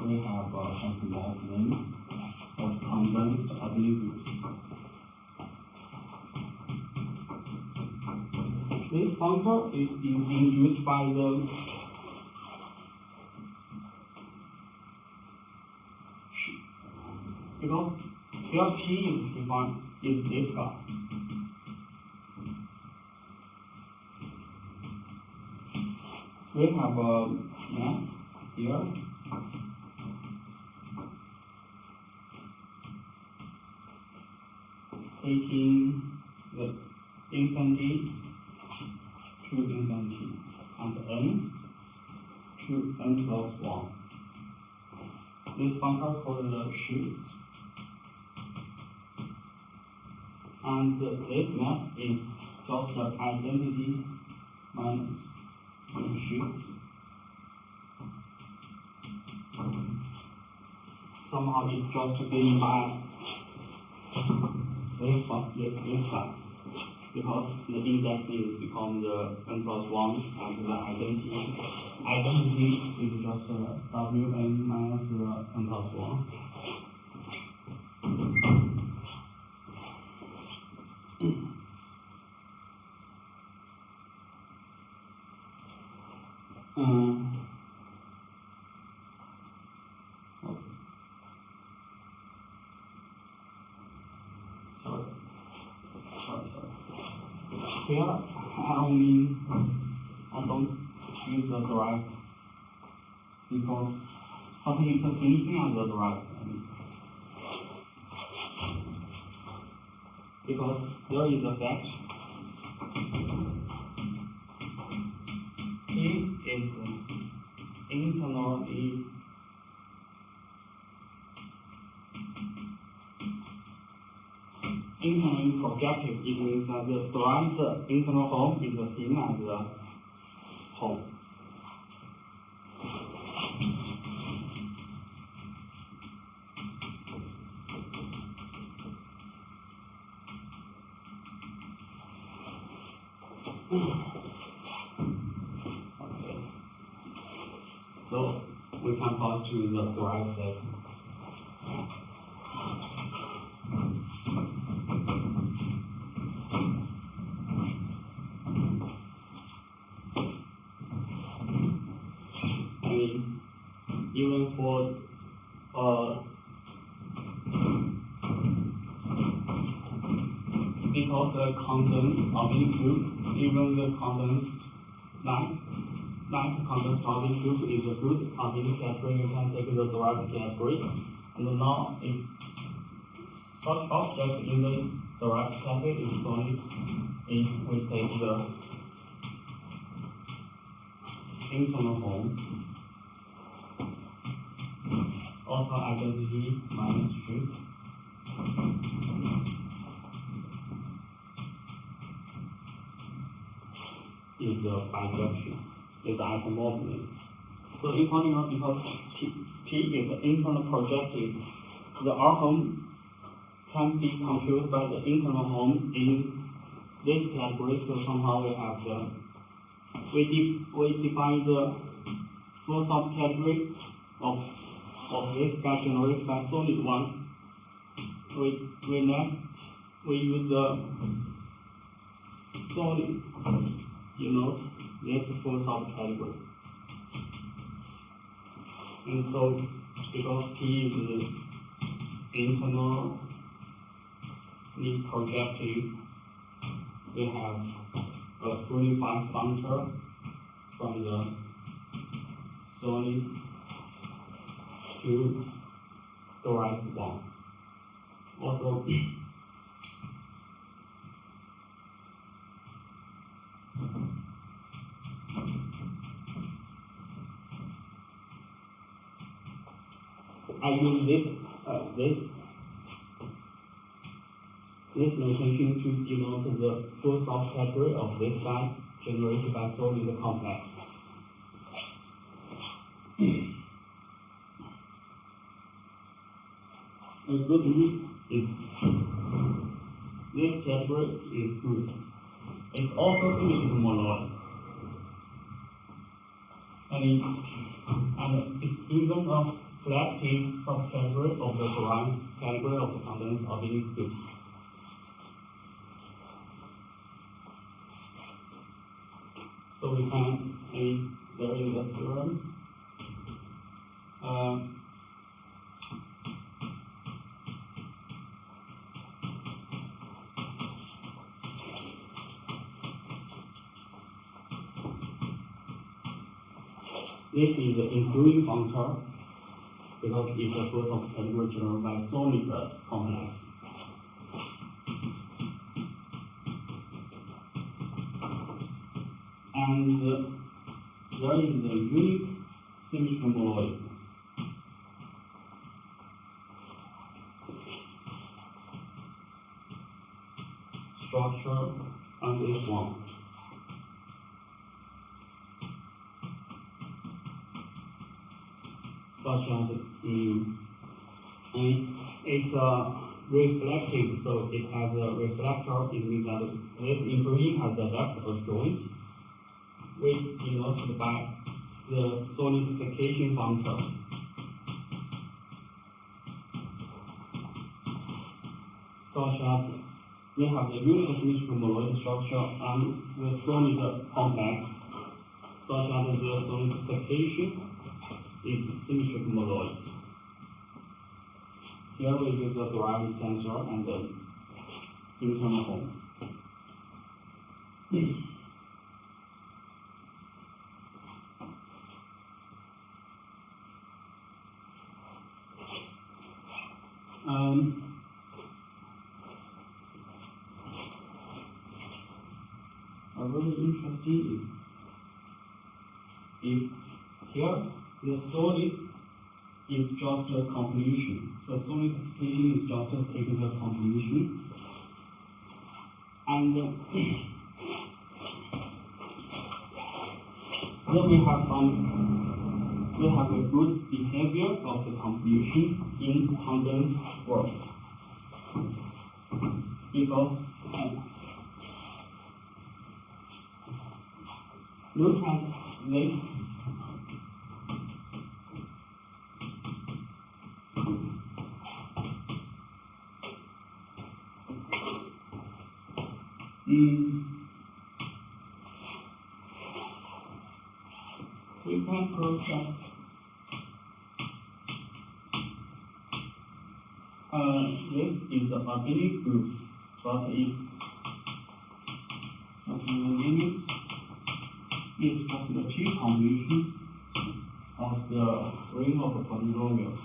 We have a small plane of condensed abelian groups. This functor is induced by the because here P is defined is this guy. We have a map here. Taking the infinity to infinity and n to n plus 1. This function called the shift. And this map is just the identity minus the shift. Somehow it's just given by this guy, because the index is become the n plus 1 and the identity is just wn minus the n plus 1. Here, I don't use the derived because it's a finishing of the derived. Because there is a fact P is internally projective. It means that the derived internal home is the same as the home. Okay. So we can pass to the derived set. Even for because the condensed abelian group, even the condensed condensed abelian group is a good abelian category, you can take the derived category. And now if such object in the derived category is solid if we take the internal home. Also identity minus shift. Is the bijection, is isomorphism. So in particular, because P is internal projective, the R home can be computed by the internal home in this category. So somehow we have the we define the full subcategory of this guy generated by solid one. We use the solid, this full subcategory. And so because P is internally projective, we have a fully fast functor from the solid to the right one. Also, I use this notation to denote the full subcategory of this line generated by solid complex. A good news is this category is good. It's also symmetric monoid. And it's even a collective subcategory of the Courant category of the condensed abelian groups. So we can there is a theorem. This is the including functor because it's a full subcategory generated by solid complex. And there is a unique symmetric monoid. Structure on this one. Such as it's reflective, so it has a reflector. It means that this including has a depth of joint, which denoted by the solidification functor. Such as we have the unique symmetrical monoid structure and the solid complex, such as the solidification is symmetrical monoid. Here we use the derived tensor and the internal home. A really interesting is here the solid is just a convolution. So solidification is just a technical convolution. And then we have a good behavior of the convolution in condensed work. Because look at this. We can prove that this is the abelian group, but it's just the limit. It's just the T-convolution of the ring of polynomials,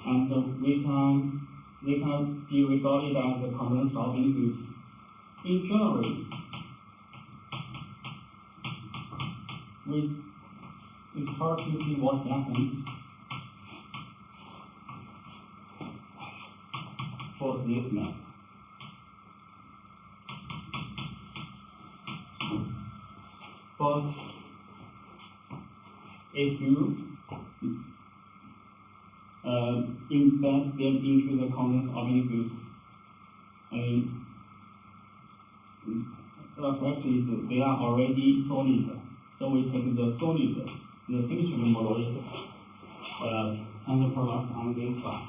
and they can be regarded as the condensed abelian groups. In general, it's hard to see what happens for this map. But if you embed them into the condensed abelian groups, the fact is they are already solid. So we take the solid, the symmetrical monoid tensor product on this side.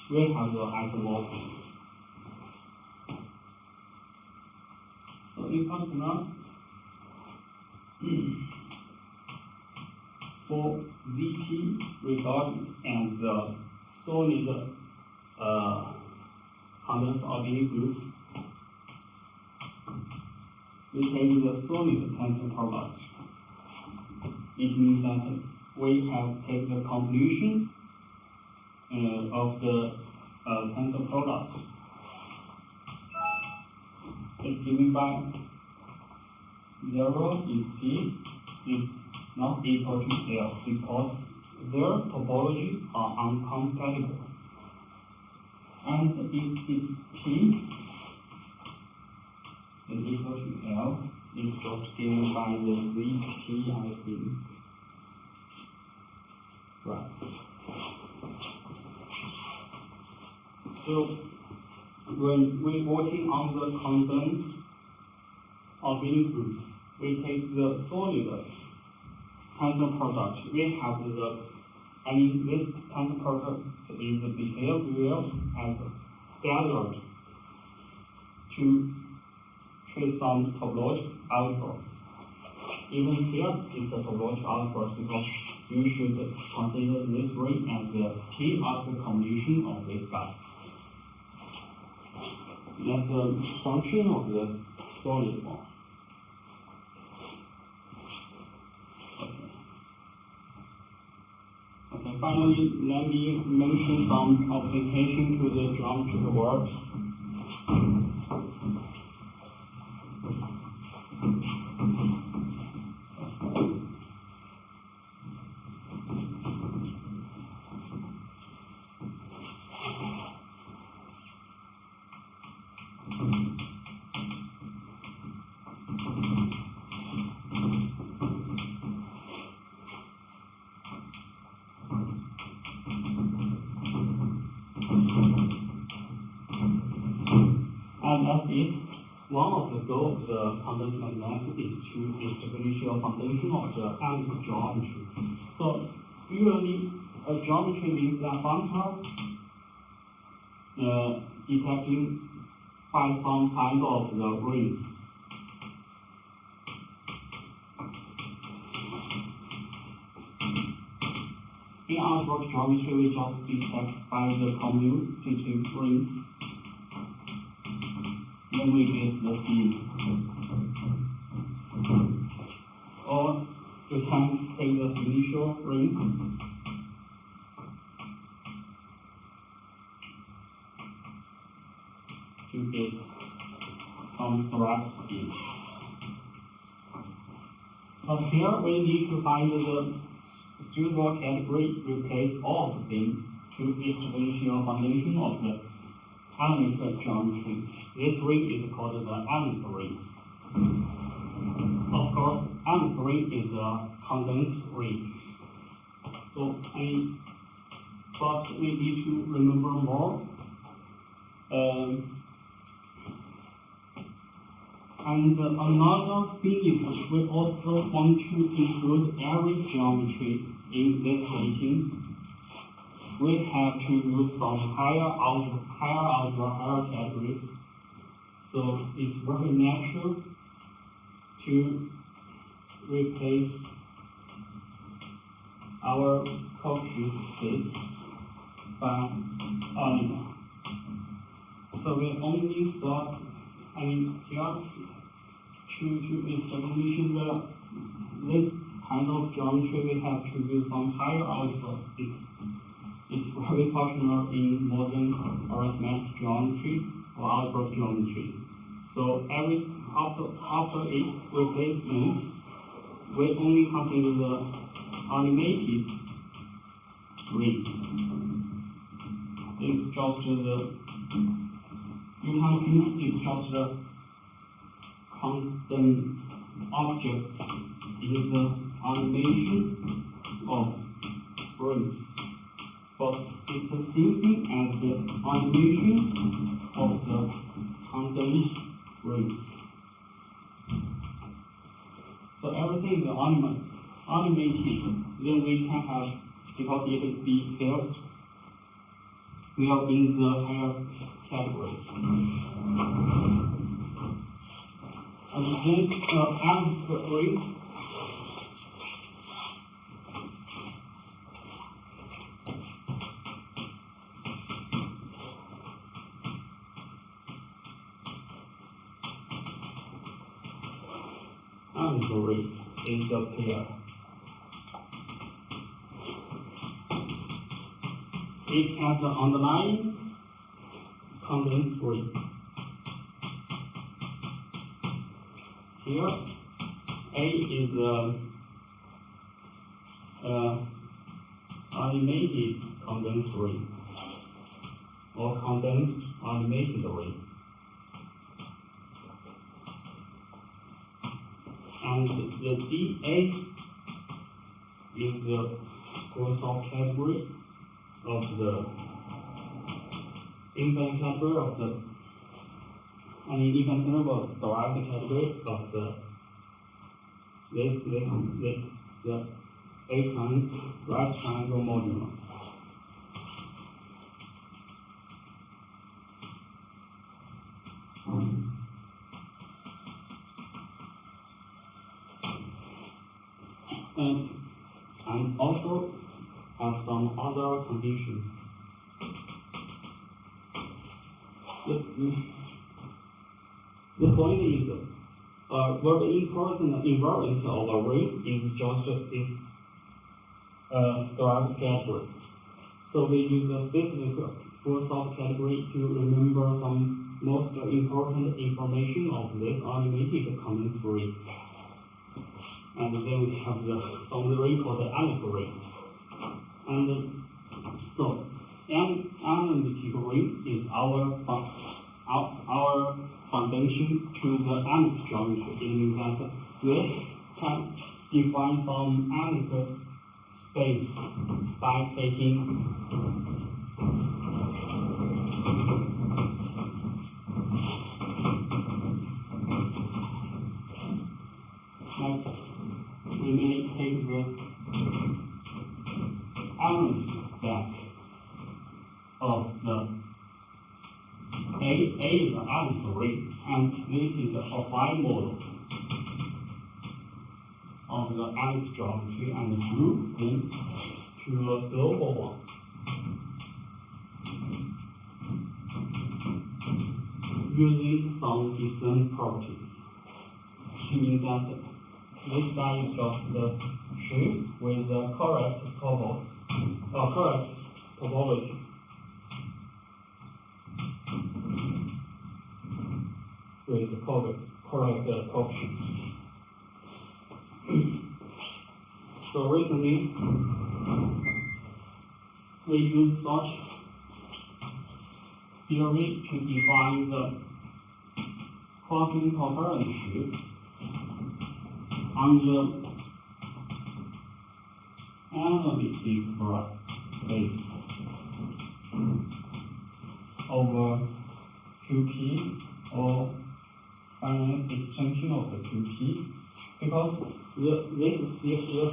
We have the isomorphism. So in particular, for VP regarded as the solid condensed abelian groups, we take the solid tensor product. It means that we have take the convolution of the tensor product. It's given by 0 if P is not equal to L because their topology are incompatible. And if it's P is equal to L, it's just given by the VP as in. Right. So when we're working on the condensed abelian groups, we take the solid tensor product. We have this tensor product is behavior as gathered to trace some topological algebras. Even here is the topological algebras because you should consider this ring as the T as the convolution of this guy. That's a function of the solid one. Okay, finally, let me mention some application to the geometry work. And as if one of the goals of the condensed mathematics is to establish a foundation of the analytic geometry. So usually a geometry means that functor detecting by some kind of the ring. In algebraic geometry, we just detect by the commutative ring. Then we get the field. Or you can take the initial rings to get some direct field. But here we need to find the suitable category, replace all of them to establish a foundation of the analytic geometry. This ring is called the analytic ring. Of course, analytic ring is a condensed ring. So, but we need to remember more. And another thing is we also want to include every geometry in this rating. We have to use some higher categories. So it's very natural to replace our cookies space by animal. So we only start, here to establish this kind of geometry, we have to use some higher algebra. It's very popular in modern arithmetic geometry or algebraic geometry. So after it replacement, we only consider the animated ring. It's just you can think it's just the constant object in the animation of rings. But it's the same thing as the animation of the condensed rings. So everything is animated, then we can have, because it is the pairs, we are in the higher category. And then analytic ring. analytic ring is a pair. It has the underlying condensed ring. Here, A is the animated condensed ring, or condensed animated ring. And the DA is the Grosov category of the infinite category of the, infinite derived category of the A times right triangle modulus. And also have some other conditions. The point is, very important invariance of a ring is just this derived category. So we use a specific Grosov category to remember some most important information of this animated condensed ring. And then we have some ring called the analytic ring. And so analytic ring is our foundation to the analytic geometry, in that we can define some analytic space by taking we may take the analytic stack of the A is the analytic ring, and this is a applied model of the analytic geometry, and group them to a global one. Using some descent properties, which means that this guy is just the shape with the correct topology. With the correct coefficient. So recently, we use such theory to define the Clausen-Scholze shape on the analytic space over 2p or finite extension of the 2p, because the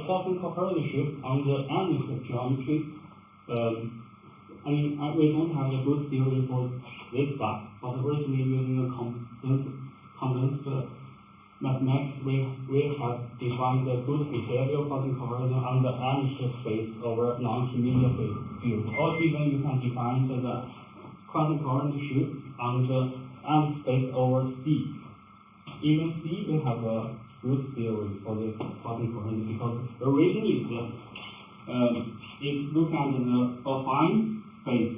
Clausen-Scholze shapes on the analytic geometry. We don't have a good theory for this guy, but recently using a condensed mathematics, we have defined the good behavior Clausen-Scholze on the analytic space over non-Archimedean field. Or even you can define the Clausen-Scholze shapes on the analytic space over C. Even C, we have a good theory for this Clausen-Scholze, because the reason is that if you look at the affine space,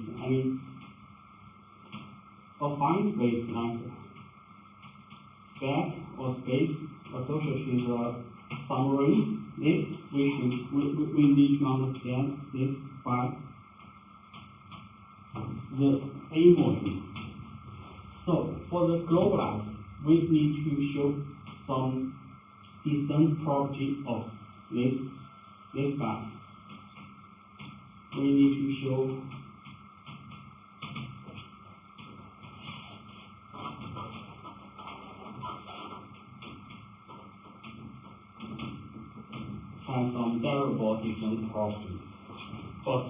affine space like stack or space associated with some ring, this we need to understand this by the A module. So for the globalized, we need to show some descent property of this guy. We need to show some derivable descent properties. But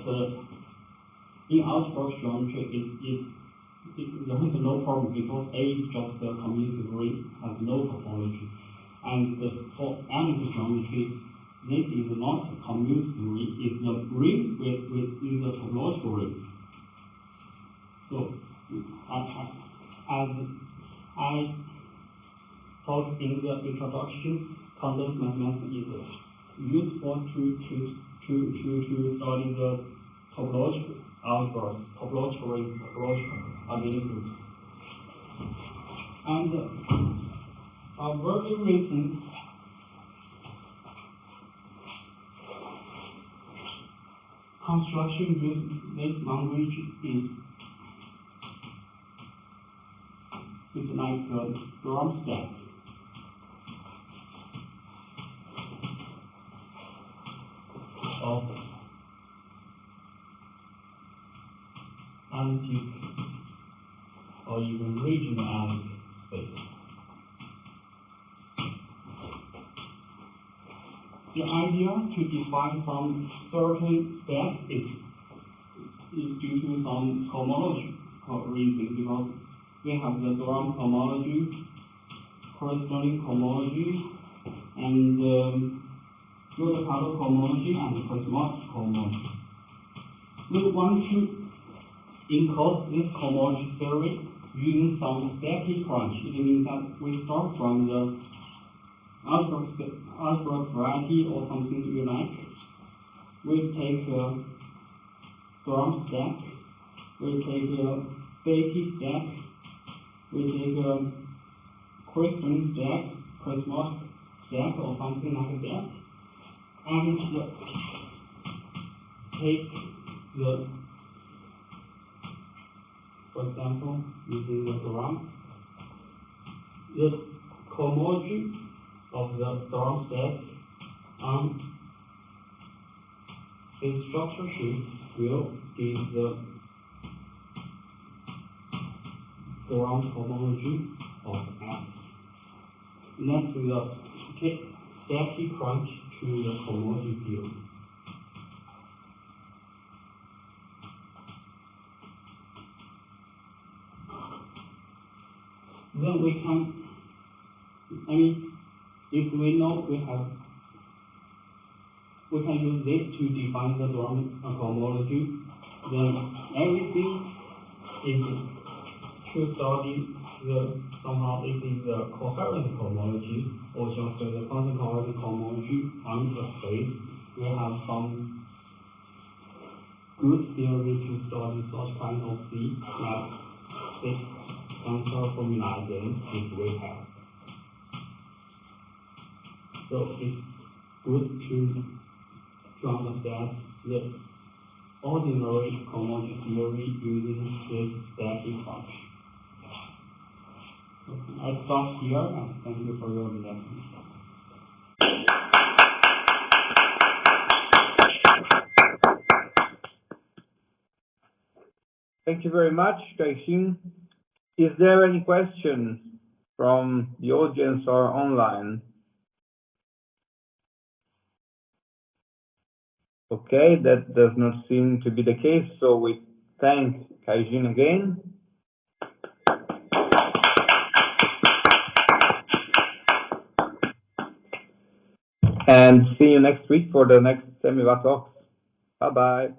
in algebraic geometry, there is no problem, because A is just a commutative ring, has no topology. And for analytic geometry, this is not a commutative ring, it's a ring with a topological ring. So, as I talked in the introduction, condensed mathematics is useful to study the topological algebras, topological rings, topological abelian groups. And a very recent construction using this language is like a drum stack. Of analytic or even regional analytic space. The idea to define some certain step is due to some homological reason, because we have the theorem homology, corresponding homology, and topological homology and cosmological homology. We want to encode this homology theory using some static branch. It means that we start from the algebraic variety or something you like. We take a theorem stack, we take a static stack, we take a corresponding stack, cosmological stack or something like that, and take the, for example, using the theorem, the cohomology of the theorem stack on this structure sheet will give the theorem homology of X. Next, we will take static branch to the homology field. Then we can, if we know we can use this to define the theorem homology, then everything is to study somehow this is the coherent homology or just the constant coherent homology on the space. We have some good theory to study such kind of C, like this tensor formula again, if we have. So it's good to understand the ordinary homology theory using this static function. I stop here and thank you for your listening. Thank you very much, Kaixing. Is there any question from the audience or online? Okay, that does not seem to be the case, so we thank Kaixing again. And see you next week for the next Semiva talks. Bye-bye.